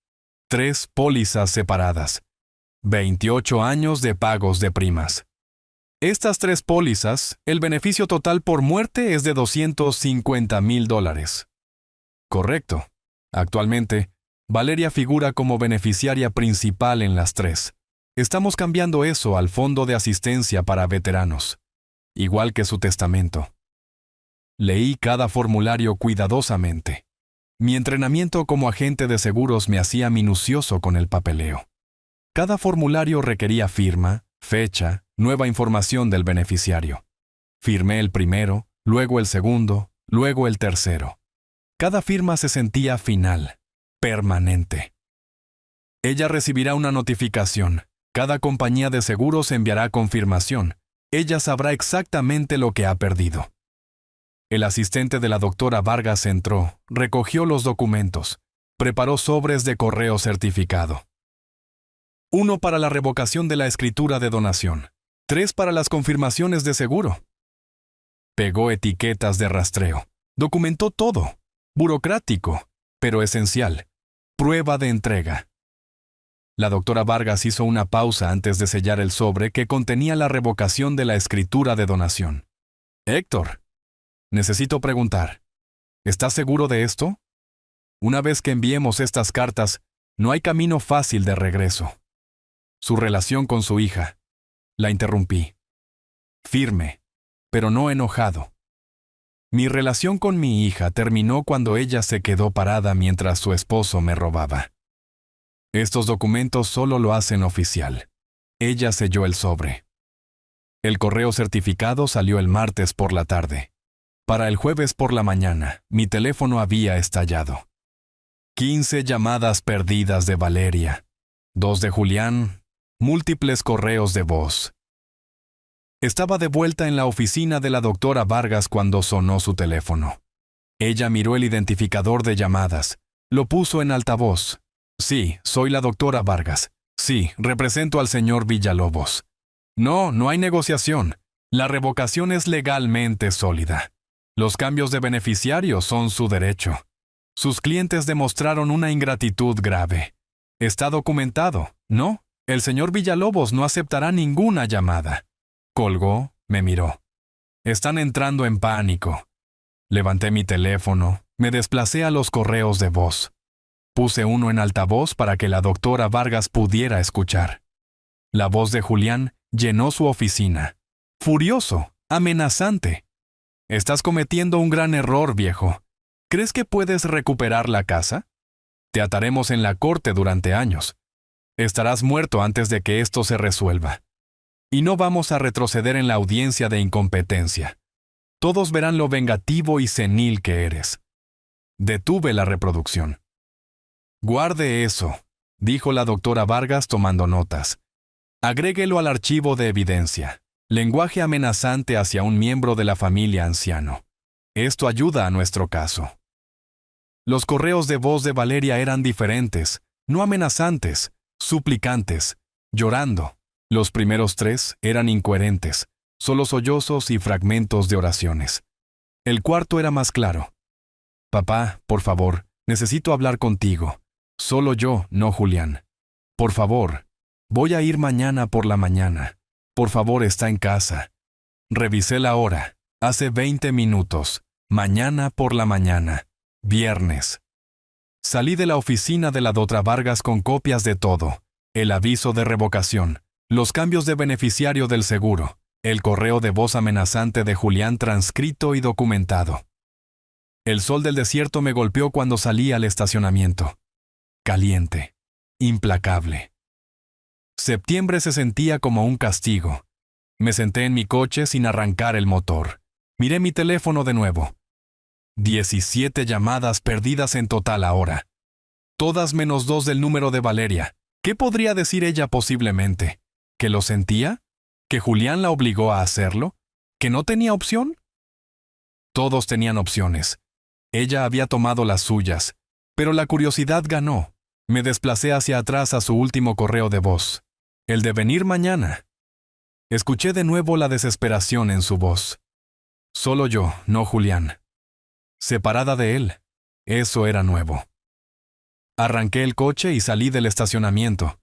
3 pólizas separadas. 28 años de pagos de primas. Estas 3 pólizas, el beneficio total por muerte es de $250,000. Correcto. Actualmente, Valeria figura como beneficiaria principal en las 3. Estamos cambiando eso al Fondo de Asistencia para Veteranos, igual que su testamento. Leí cada formulario cuidadosamente. Mi entrenamiento como agente de seguros me hacía minucioso con el papeleo. Cada formulario requería firma, fecha, nueva información del beneficiario. Firmé el primero, luego el segundo, luego el tercero. Cada firma se sentía final, permanente. Ella recibirá una notificación. Cada compañía de seguros enviará confirmación. Ella sabrá exactamente lo que ha perdido. El asistente de la doctora Vargas entró, recogió los documentos, preparó sobres de correo certificado. 1 para la revocación de la escritura de donación. 3 para las confirmaciones de seguro. Pegó etiquetas de rastreo. Documentó todo. Burocrático, pero esencial. Prueba de entrega. La doctora Vargas hizo una pausa antes de sellar el sobre que contenía la revocación de la escritura de donación. Héctor, necesito preguntar, ¿estás seguro de esto? Una vez que enviemos estas cartas, no hay camino fácil de regreso. Su relación con su hija. La interrumpí. Firme, pero no enojado. Mi relación con mi hija terminó cuando ella se quedó parada mientras su esposo me robaba. Estos documentos solo lo hacen oficial. Ella selló el sobre. El correo certificado salió el martes por la tarde. Para el jueves por la mañana, mi teléfono había estallado. 15 llamadas perdidas de Valeria, 2 de Julián, múltiples correos de voz. Estaba de vuelta en la oficina de la doctora Vargas cuando sonó su teléfono. Ella miró el identificador de llamadas, lo puso en altavoz. Sí, soy la doctora Vargas. Sí, represento al señor Villalobos. No hay negociación. La revocación es legalmente sólida. Los cambios de beneficiario son su derecho. Sus clientes demostraron una ingratitud grave. Está documentado, ¿no? El señor Villalobos no aceptará ninguna llamada. Colgó, me miró. Están entrando en pánico. Levanté mi teléfono, me desplacé a los correos de voz. Puse uno en altavoz para que la doctora Vargas pudiera escuchar. La voz de Julián llenó su oficina. Furioso, amenazante. Estás cometiendo un gran error, viejo. ¿Crees que puedes recuperar la casa? Te ataremos en la corte durante años. Estarás muerto antes de que esto se resuelva. Y no vamos a retroceder en la audiencia de incompetencia. Todos verán lo vengativo y senil que eres. Detuve la reproducción. Guarde eso, dijo la doctora Vargas tomando notas. Agréguelo al archivo de evidencia. Lenguaje amenazante hacia un miembro de la familia anciano. Esto ayuda a nuestro caso. Los correos de voz de Valeria eran diferentes, no amenazantes, suplicantes, llorando. Los primeros 3 eran incoherentes, solo sollozos y fragmentos de oraciones. El cuarto era más claro. Papá, por favor, necesito hablar contigo. Solo yo, no Julián. Por favor, voy a ir mañana por la mañana. Por favor, está en casa. Revisé la hora. Hace 20 minutos. Mañana por la mañana. Viernes. Salí de la oficina de la doctora Vargas con copias de todo. El aviso de revocación. Los cambios de beneficiario del seguro. El correo de voz amenazante de Julián transcrito y documentado. El sol del desierto me golpeó cuando salí al estacionamiento. Caliente. Implacable. Septiembre se sentía como un castigo. Me senté en mi coche sin arrancar el motor. Miré mi teléfono de nuevo. 17 llamadas perdidas en total ahora. Todas menos 2 del número de Valeria. ¿Qué podría decir ella posiblemente? ¿Que lo sentía? ¿Que Julián la obligó a hacerlo? ¿Que no tenía opción? Todos tenían opciones. Ella había tomado las suyas, pero la curiosidad ganó. Me desplacé hacia atrás a su último correo de voz. El de venir mañana. Escuché de nuevo la desesperación en su voz. Solo yo, no Julián. Separada de él. Eso era nuevo. Arranqué el coche y salí del estacionamiento.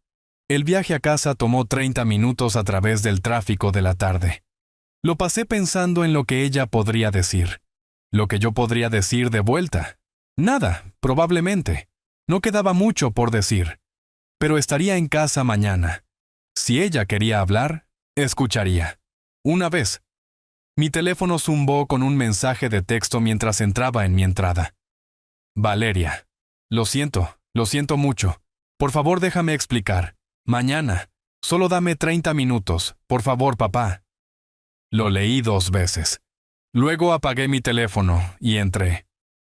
El viaje a casa tomó 30 minutos a través del tráfico de la tarde. Lo pasé pensando en lo que ella podría decir. Lo que yo podría decir de vuelta. Nada, probablemente. No quedaba mucho por decir. Pero estaría en casa mañana. Si ella quería hablar, escucharía. Una vez. Mi teléfono zumbó con un mensaje de texto mientras entraba en mi entrada. Valeria. Lo siento mucho. Por favor, déjame explicar. Mañana. Solo dame 30 minutos. Por favor, papá. Lo leí 2 veces. Luego apagué mi teléfono y entré.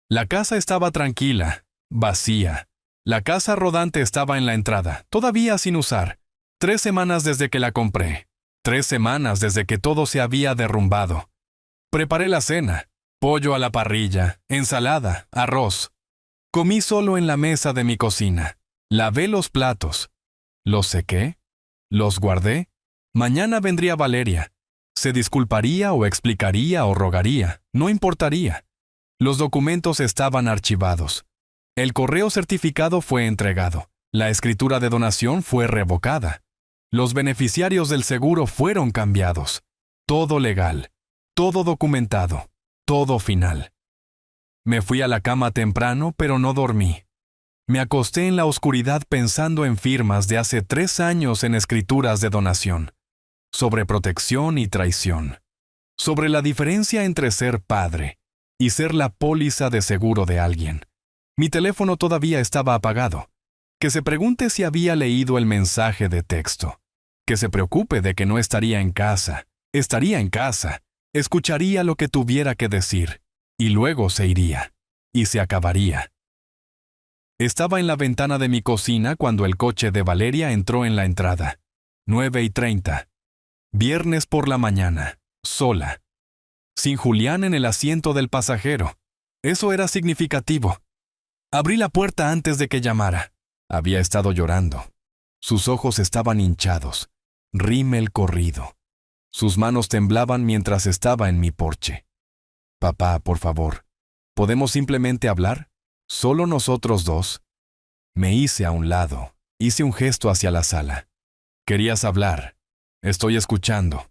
La casa estaba tranquila, vacía. La casa rodante estaba en la entrada, todavía sin usar. 3 semanas desde que la compré. 3 semanas desde que todo se había derrumbado. Preparé la cena. Pollo a la parrilla, ensalada, arroz. Comí solo en la mesa de mi cocina. Lavé los platos. ¿Los sequé? ¿Los guardé? Mañana vendría Valeria. Se disculparía o explicaría o rogaría. No importaría. Los documentos estaban archivados. El correo certificado fue entregado. La escritura de donación fue revocada. Los beneficiarios del seguro fueron cambiados. Todo legal, todo documentado, todo final. Me fui a la cama temprano, pero no dormí. Me acosté en la oscuridad pensando en firmas de hace 3 años en escrituras de donación, sobre protección y traición, sobre la diferencia entre ser padre y ser la póliza de seguro de alguien. Mi teléfono todavía estaba apagado. Que se pregunte si había leído el mensaje de texto. Que se preocupe de que no estaría en casa. Estaría en casa. Escucharía lo que tuviera que decir. Y luego se iría. Y se acabaría. Estaba en la ventana de mi cocina cuando el coche de Valeria entró en la entrada. 9:30. Viernes por la mañana. Sola. Sin Julián en el asiento del pasajero. Eso era significativo. Abrí la puerta antes de que llamara. Había estado llorando. Sus ojos estaban hinchados. Rímel corrido. Sus manos temblaban mientras estaba en mi porche. Papá, por favor, ¿podemos simplemente hablar? ¿Solo nosotros dos? Me hice a un lado. Hice un gesto hacia la sala. Querías hablar. Estoy escuchando.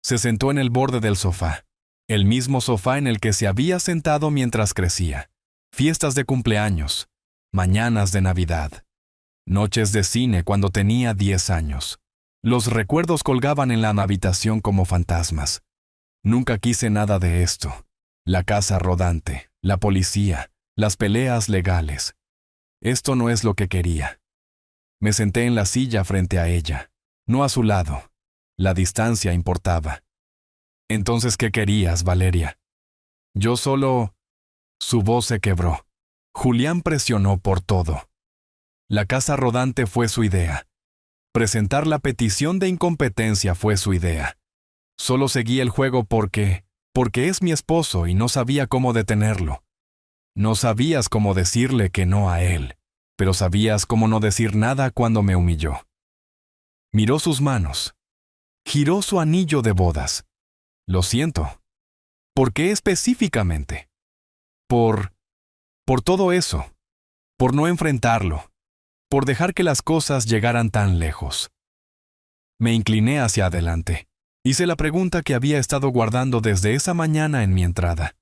Se sentó en el borde del sofá. El mismo sofá en el que se había sentado mientras crecía. Fiestas de cumpleaños. Mañanas de Navidad. Noches de cine cuando tenía 10 años. Los recuerdos colgaban en la habitación como fantasmas. Nunca quise nada de esto. La casa rodante, la policía, las peleas legales. Esto no es lo que quería. Me senté en la silla frente a ella, no a su lado. La distancia importaba. Entonces, ¿qué querías, Valeria? Yo solo... Su voz se quebró. Julián presionó por todo. La casa rodante fue su idea. Presentar la petición de incompetencia fue su idea. Solo seguí el juego porque es mi esposo y no sabía cómo detenerlo. No sabías cómo decirle que no a él, pero sabías cómo no decir nada cuando me humilló. Miró sus manos. Giró su anillo de bodas. Lo siento. ¿Por qué específicamente? Por todo eso. Por no enfrentarlo. Por dejar que las cosas llegaran tan lejos. Me incliné hacia adelante. Hice la pregunta que había estado guardando desde esa mañana en mi entrada.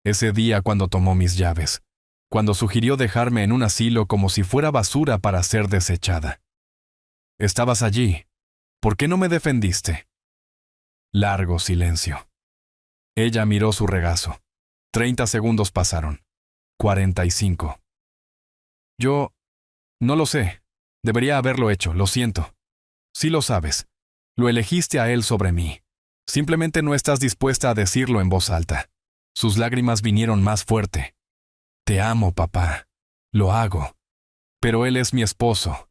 Ese día cuando tomó mis llaves. Cuando sugirió dejarme en un asilo como si fuera basura para ser desechada. Estabas allí. ¿Por qué no me defendiste? Largo silencio. Ella miró su regazo. 30 segundos pasaron. 45. Yo... no lo sé. Debería haberlo hecho, lo siento. Sí lo sabes. Lo elegiste a él sobre mí. Simplemente no estás dispuesta a decirlo en voz alta. Sus lágrimas vinieron más fuerte. Te amo, papá. Lo hago. Pero él es mi esposo.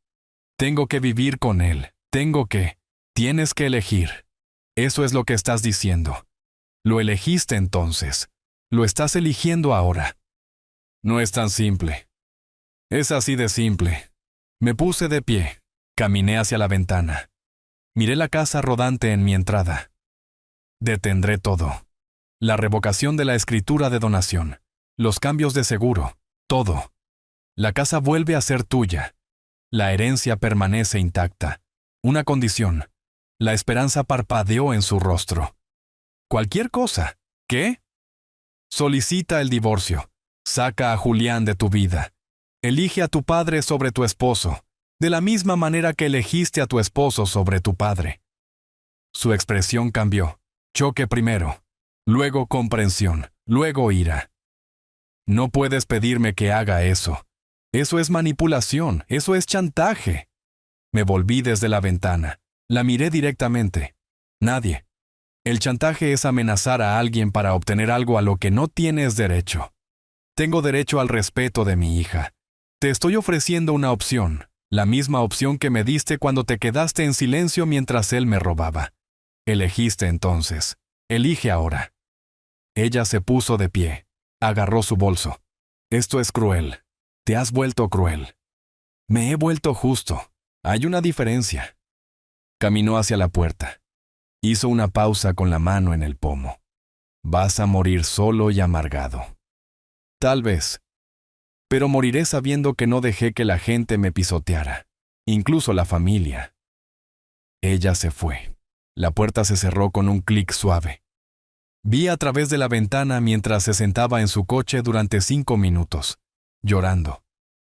Tengo que vivir con él. Tienes que elegir. Eso es lo que estás diciendo. Lo elegiste entonces. Lo estás eligiendo ahora. No es tan simple. Es así de simple. Me puse de pie. Caminé hacia la ventana. Miré la casa rodante en mi entrada. Detendré todo. La revocación de la escritura de donación. Los cambios de seguro. Todo. La casa vuelve a ser tuya. La herencia permanece intacta. Una condición. La esperanza parpadeó en su rostro. Cualquier cosa. ¿Qué? Solicita el divorcio. Saca a Julián de tu vida. Elige a tu padre sobre tu esposo, de la misma manera que elegiste a tu esposo sobre tu padre. Su expresión cambió. Choque primero, luego comprensión, luego ira. No puedes pedirme que haga eso. Eso es manipulación, eso es chantaje. Me volví desde la ventana. La miré directamente. Nadie. El chantaje es amenazar a alguien para obtener algo a lo que no tienes derecho. Tengo derecho al respeto de mi hija. Te estoy ofreciendo una opción, la misma opción que me diste cuando te quedaste en silencio mientras él me robaba. Elegiste entonces. Elige ahora. Ella se puso de pie. Agarró su bolso. Esto es cruel. Te has vuelto cruel. Me he vuelto justo. Hay una diferencia. Caminó hacia la puerta. Hizo una pausa con la mano en el pomo. Vas a morir solo y amargado. Tal vez. pero moriré sabiendo que no dejé que la gente me pisoteara, incluso la familia. Ella se fue. La puerta se cerró con un clic suave. Vi a través de la ventana mientras se sentaba en su coche durante 5 minutos, llorando.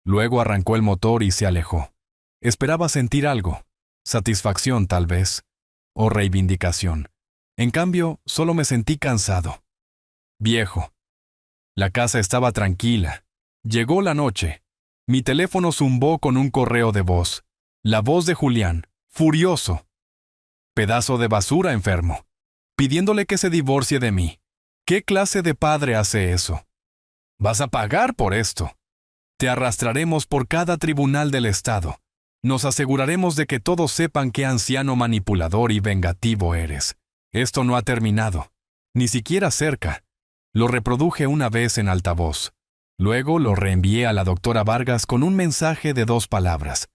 Luego arrancó el motor y se alejó. Esperaba sentir algo, satisfacción tal vez, o reivindicación. En cambio, solo me sentí cansado. Viejo. La casa estaba tranquila. Llegó la noche. Mi teléfono zumbó con un correo de voz. La voz de Julián, furioso. Pedazo de basura enfermo. Pidiéndole que se divorcie de mí. ¿Qué clase de padre hace eso? Vas a pagar por esto. Te arrastraremos por cada tribunal del estado. Nos aseguraremos de que todos sepan qué anciano manipulador y vengativo eres. Esto no ha terminado. Ni siquiera cerca. Lo reproduje una vez en altavoz. Luego lo reenvié a la doctora Vargas con un mensaje de 2 palabras.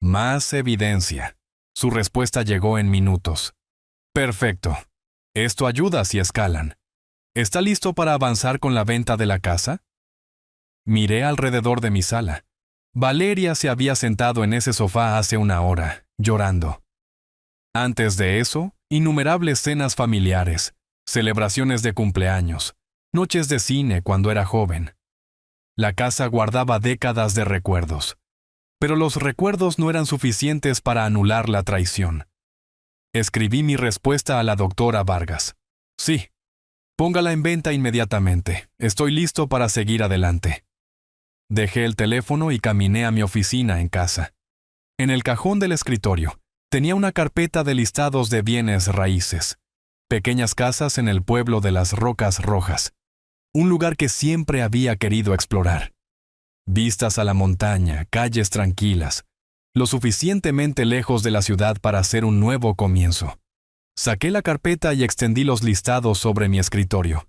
Más evidencia. Su respuesta llegó en minutos. Perfecto. Esto ayuda si escalan. ¿Está listo para avanzar con la venta de la casa? Miré alrededor de mi sala. Valeria se había sentado en ese sofá hace 1 hora, llorando. Antes de eso, innumerables cenas familiares, celebraciones de cumpleaños, noches de cine cuando era joven. La casa guardaba décadas de recuerdos. Pero los recuerdos no eran suficientes para anular la traición. Escribí mi respuesta a la doctora Vargas. Sí. Póngala en venta inmediatamente. Estoy listo para seguir adelante. Dejé el teléfono y caminé a mi oficina en casa. En el cajón del escritorio tenía una carpeta de listados de bienes raíces. Pequeñas casas en el pueblo de las Rocas Rojas. Un lugar que siempre había querido explorar. Vistas a la montaña, calles tranquilas, lo suficientemente lejos de la ciudad para hacer un nuevo comienzo. Saqué la carpeta y extendí los listados sobre mi escritorio.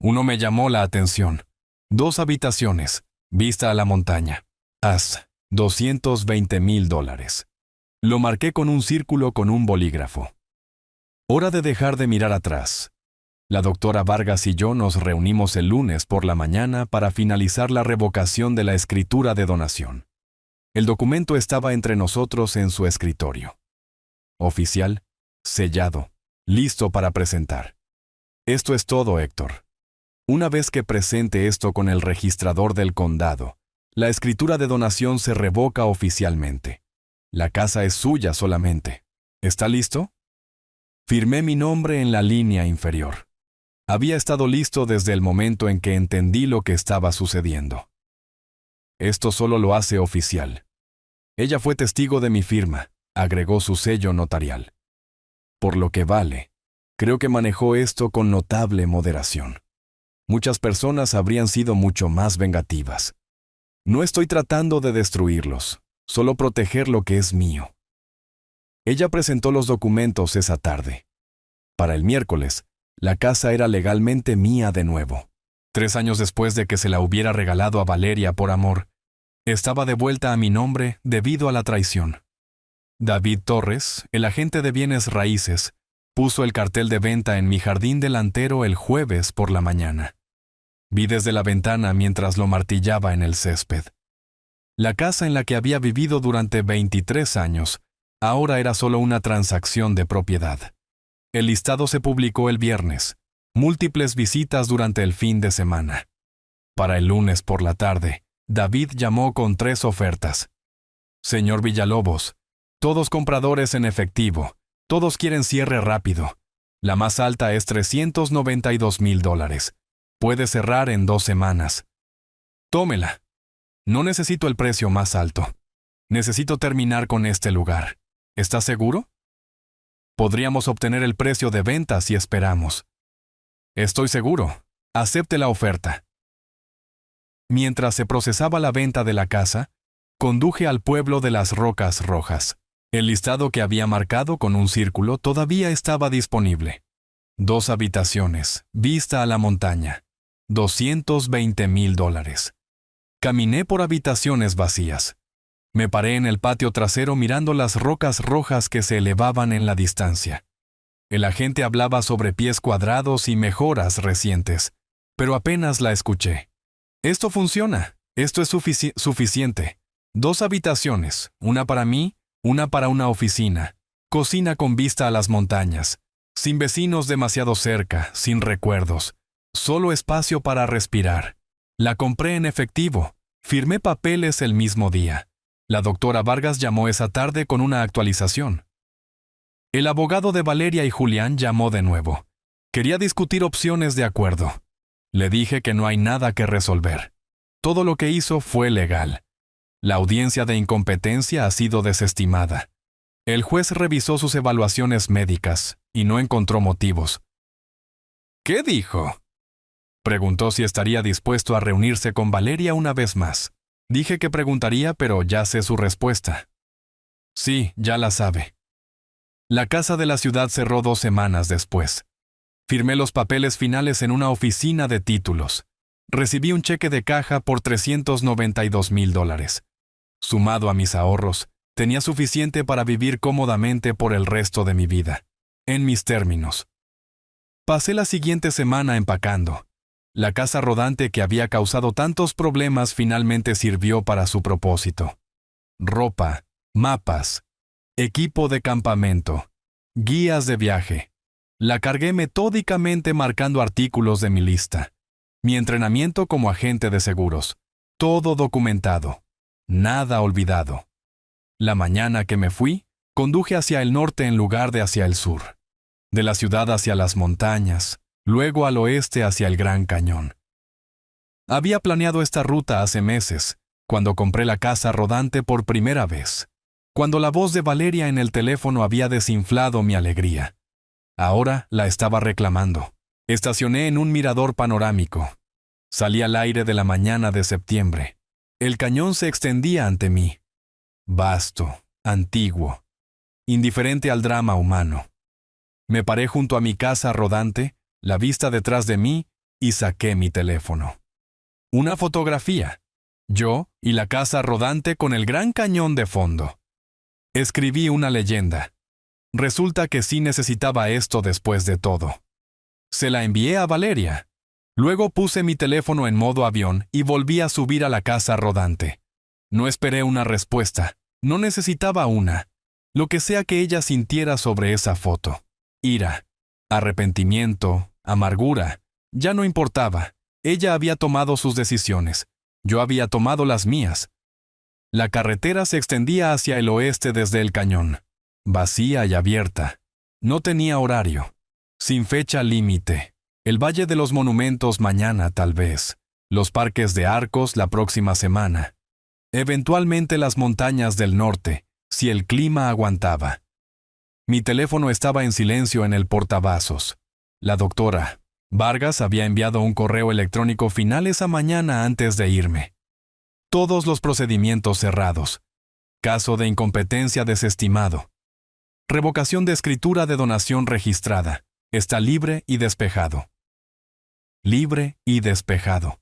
Uno me llamó la atención. 2 habitaciones, vista a la montaña. $220,000. Lo marqué con un círculo con un bolígrafo. Hora de dejar de mirar atrás. La doctora Vargas y yo nos reunimos el lunes por la mañana para finalizar la revocación de la escritura de donación. El documento estaba entre nosotros en su escritorio. Oficial, sellado, listo para presentar. Esto es todo, Héctor. Una vez que presente esto con el registrador del condado, la escritura de donación se revoca oficialmente. La casa es suya solamente. ¿Está listo? Firmé mi nombre en la línea inferior. Había estado listo desde el momento en que entendí lo que estaba sucediendo. Esto solo lo hace oficial. Ella fue testigo de mi firma, agregó su sello notarial. Por lo que vale, creo que manejó esto con notable moderación. Muchas personas habrían sido mucho más vengativas. No estoy tratando de destruirlos, solo proteger lo que es mío. Ella presentó los documentos esa tarde. Para el miércoles, la casa era legalmente mía de nuevo. 3 años después de que se la hubiera regalado a Valeria por amor, estaba de vuelta a mi nombre debido a la traición. David Torres, el agente de bienes raíces, puso el cartel de venta en mi jardín delantero el jueves por la mañana. Vi desde la ventana mientras lo martillaba en el césped. La casa en la que había vivido durante 23 años, ahora era solo una transacción de propiedad. El listado se publicó el viernes. Múltiples visitas durante el fin de semana. Para el lunes por la tarde, David llamó con 3 ofertas. Señor Villalobos, todos compradores en efectivo, todos quieren cierre rápido. La más alta es $392,000. Puede cerrar en 2 semanas. Tómela. No necesito el precio más alto. Necesito terminar con este lugar. ¿Está seguro? Podríamos obtener el precio de venta si esperamos. Estoy seguro. Acepte la oferta. Mientras se procesaba la venta de la casa, conduje al pueblo de las Rocas Rojas. El listado que había marcado con un círculo todavía estaba disponible. 2 habitaciones, vista a la montaña. $220,000. Caminé por habitaciones vacías. Me paré en el patio trasero mirando las rocas rojas que se elevaban en la distancia. El agente hablaba sobre pies cuadrados y mejoras recientes, pero apenas la escuché. Esto funciona. Esto es suficiente. 2 habitaciones, una para mí, una para una oficina. Cocina con vista a las montañas. Sin vecinos demasiado cerca, sin recuerdos. Solo espacio para respirar. La compré en efectivo. Firmé papeles el mismo día. La doctora Vargas llamó esa tarde con una actualización. El abogado de Valeria y Julián llamó de nuevo. Quería discutir opciones de acuerdo. Le dije que no hay nada que resolver. Todo lo que hizo fue legal. La audiencia de incompetencia ha sido desestimada. El juez revisó sus evaluaciones médicas y no encontró motivos. ¿Qué dijo? Preguntó si estaría dispuesto a reunirse con Valeria una vez más. Dije que preguntaría, pero ya sé su respuesta. Sí, ya la sabe. La casa de la ciudad cerró 2 semanas después. Firmé los papeles finales en una oficina de títulos. Recibí un cheque de caja por $392,000. Sumado a mis ahorros, tenía suficiente para vivir cómodamente por el resto de mi vida. En mis términos. Pasé la siguiente semana empacando. La casa rodante que había causado tantos problemas finalmente sirvió para su propósito. Ropa, mapas, equipo de campamento, guías de viaje. La cargué metódicamente marcando artículos de mi lista. Mi entrenamiento como agente de seguros. Todo documentado. Nada olvidado. La mañana que me fui, conduje hacia el norte en lugar de hacia el sur. De la ciudad hacia las montañas, luego al oeste hacia el Gran Cañón. Había planeado esta ruta hace meses, cuando compré la casa rodante por primera vez, cuando la voz de Valeria en el teléfono había desinflado mi alegría. Ahora la estaba reclamando. Estacioné en un mirador panorámico. Salí al aire de la mañana de septiembre. El cañón se extendía ante mí. Vasto, antiguo, indiferente al drama humano. Me paré junto a mi casa rodante, la vista detrás de mí, y saqué mi teléfono. Una fotografía. Yo y la casa rodante con el Gran Cañón de fondo. Escribí una leyenda. Resulta que sí necesitaba esto después de todo. Se la envié a Valeria. Luego puse mi teléfono en modo avión y volví a subir a la casa rodante. No esperé una respuesta. No necesitaba una. Lo que sea que ella sintiera sobre esa foto. Ira, arrepentimiento, amargura. Ya no importaba. Ella había tomado sus decisiones. Yo había tomado las mías. La carretera se extendía hacia el oeste desde el cañón. Vacía y abierta. No tenía horario. Sin fecha límite. El Valle de los Monumentos mañana, tal vez. Los parques de Arcos la próxima semana. Eventualmente las montañas del norte, si el clima aguantaba. Mi teléfono estaba en silencio en el portavasos. La doctora Vargas había enviado un correo electrónico final esa mañana antes de irme. Todos los procedimientos cerrados. Caso de incompetencia desestimado. Revocación de escritura de donación registrada. Está libre y despejado. Libre y despejado.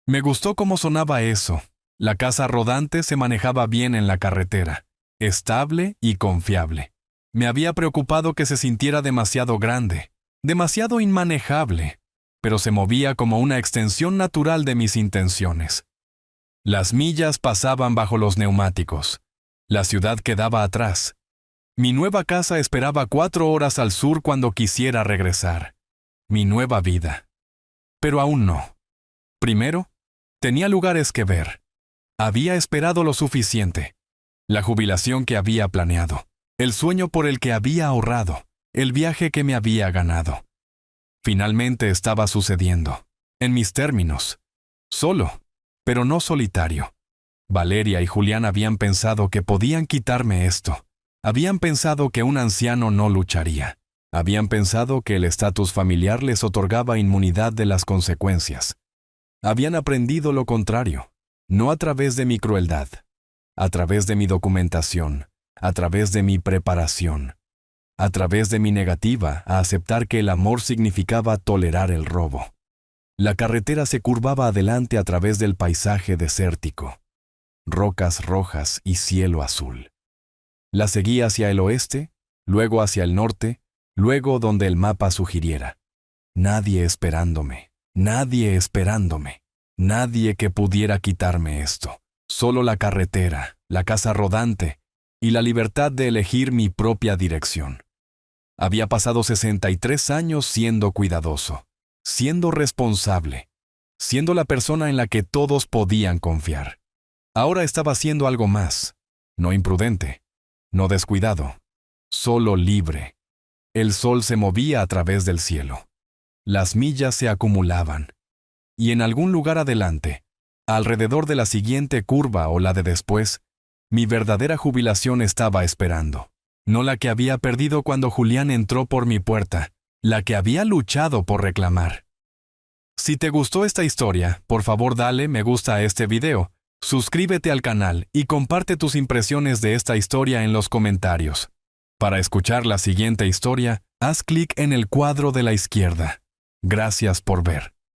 Me gustó cómo sonaba eso. La casa rodante se manejaba bien en la carretera. Estable y confiable. Me había preocupado que se sintiera demasiado grande, demasiado inmanejable, pero se movía como una extensión natural de mis intenciones. Las millas pasaban bajo los neumáticos. La ciudad quedaba atrás. Mi nueva casa esperaba 4 horas al sur cuando quisiera regresar. Mi nueva vida. Pero aún no. Primero, tenía lugares que ver. Había esperado lo suficiente. La jubilación que había planeado. El sueño por el que había ahorrado. El viaje que me había ganado. Finalmente estaba sucediendo. En mis términos. Solo, pero no solitario. Valeria y Julián habían pensado que podían quitarme esto. Habían pensado que un anciano no lucharía. Habían pensado que el estatus familiar les otorgaba inmunidad de las consecuencias. Habían aprendido lo contrario, no a través de mi crueldad, a través de mi documentación, a través de mi preparación, a través de mi negativa a aceptar que el amor significaba tolerar el robo. La carretera se curvaba adelante a través del paisaje desértico, rocas rojas y cielo azul. La seguí hacia el oeste, luego hacia el norte, luego donde el mapa sugiriera. Nadie esperándome, nadie esperándome. Nadie que pudiera quitarme esto. Solo la carretera, la casa rodante y la libertad de elegir mi propia dirección. Había pasado 63 años siendo cuidadoso, siendo responsable, siendo la persona en la que todos podían confiar. Ahora estaba haciendo algo más, no imprudente, no descuidado, solo libre. El sol se movía a través del cielo. Las millas se acumulaban. Y en algún lugar adelante, alrededor de la siguiente curva o la de después, mi verdadera jubilación estaba esperando. No la que había perdido cuando Julián entró por mi puerta, la que había luchado por reclamar. Si te gustó esta historia, por favor dale me gusta a este video, suscríbete al canal y comparte tus impresiones de esta historia en los comentarios. Para escuchar la siguiente historia, haz clic en el cuadro de la izquierda. Gracias por ver.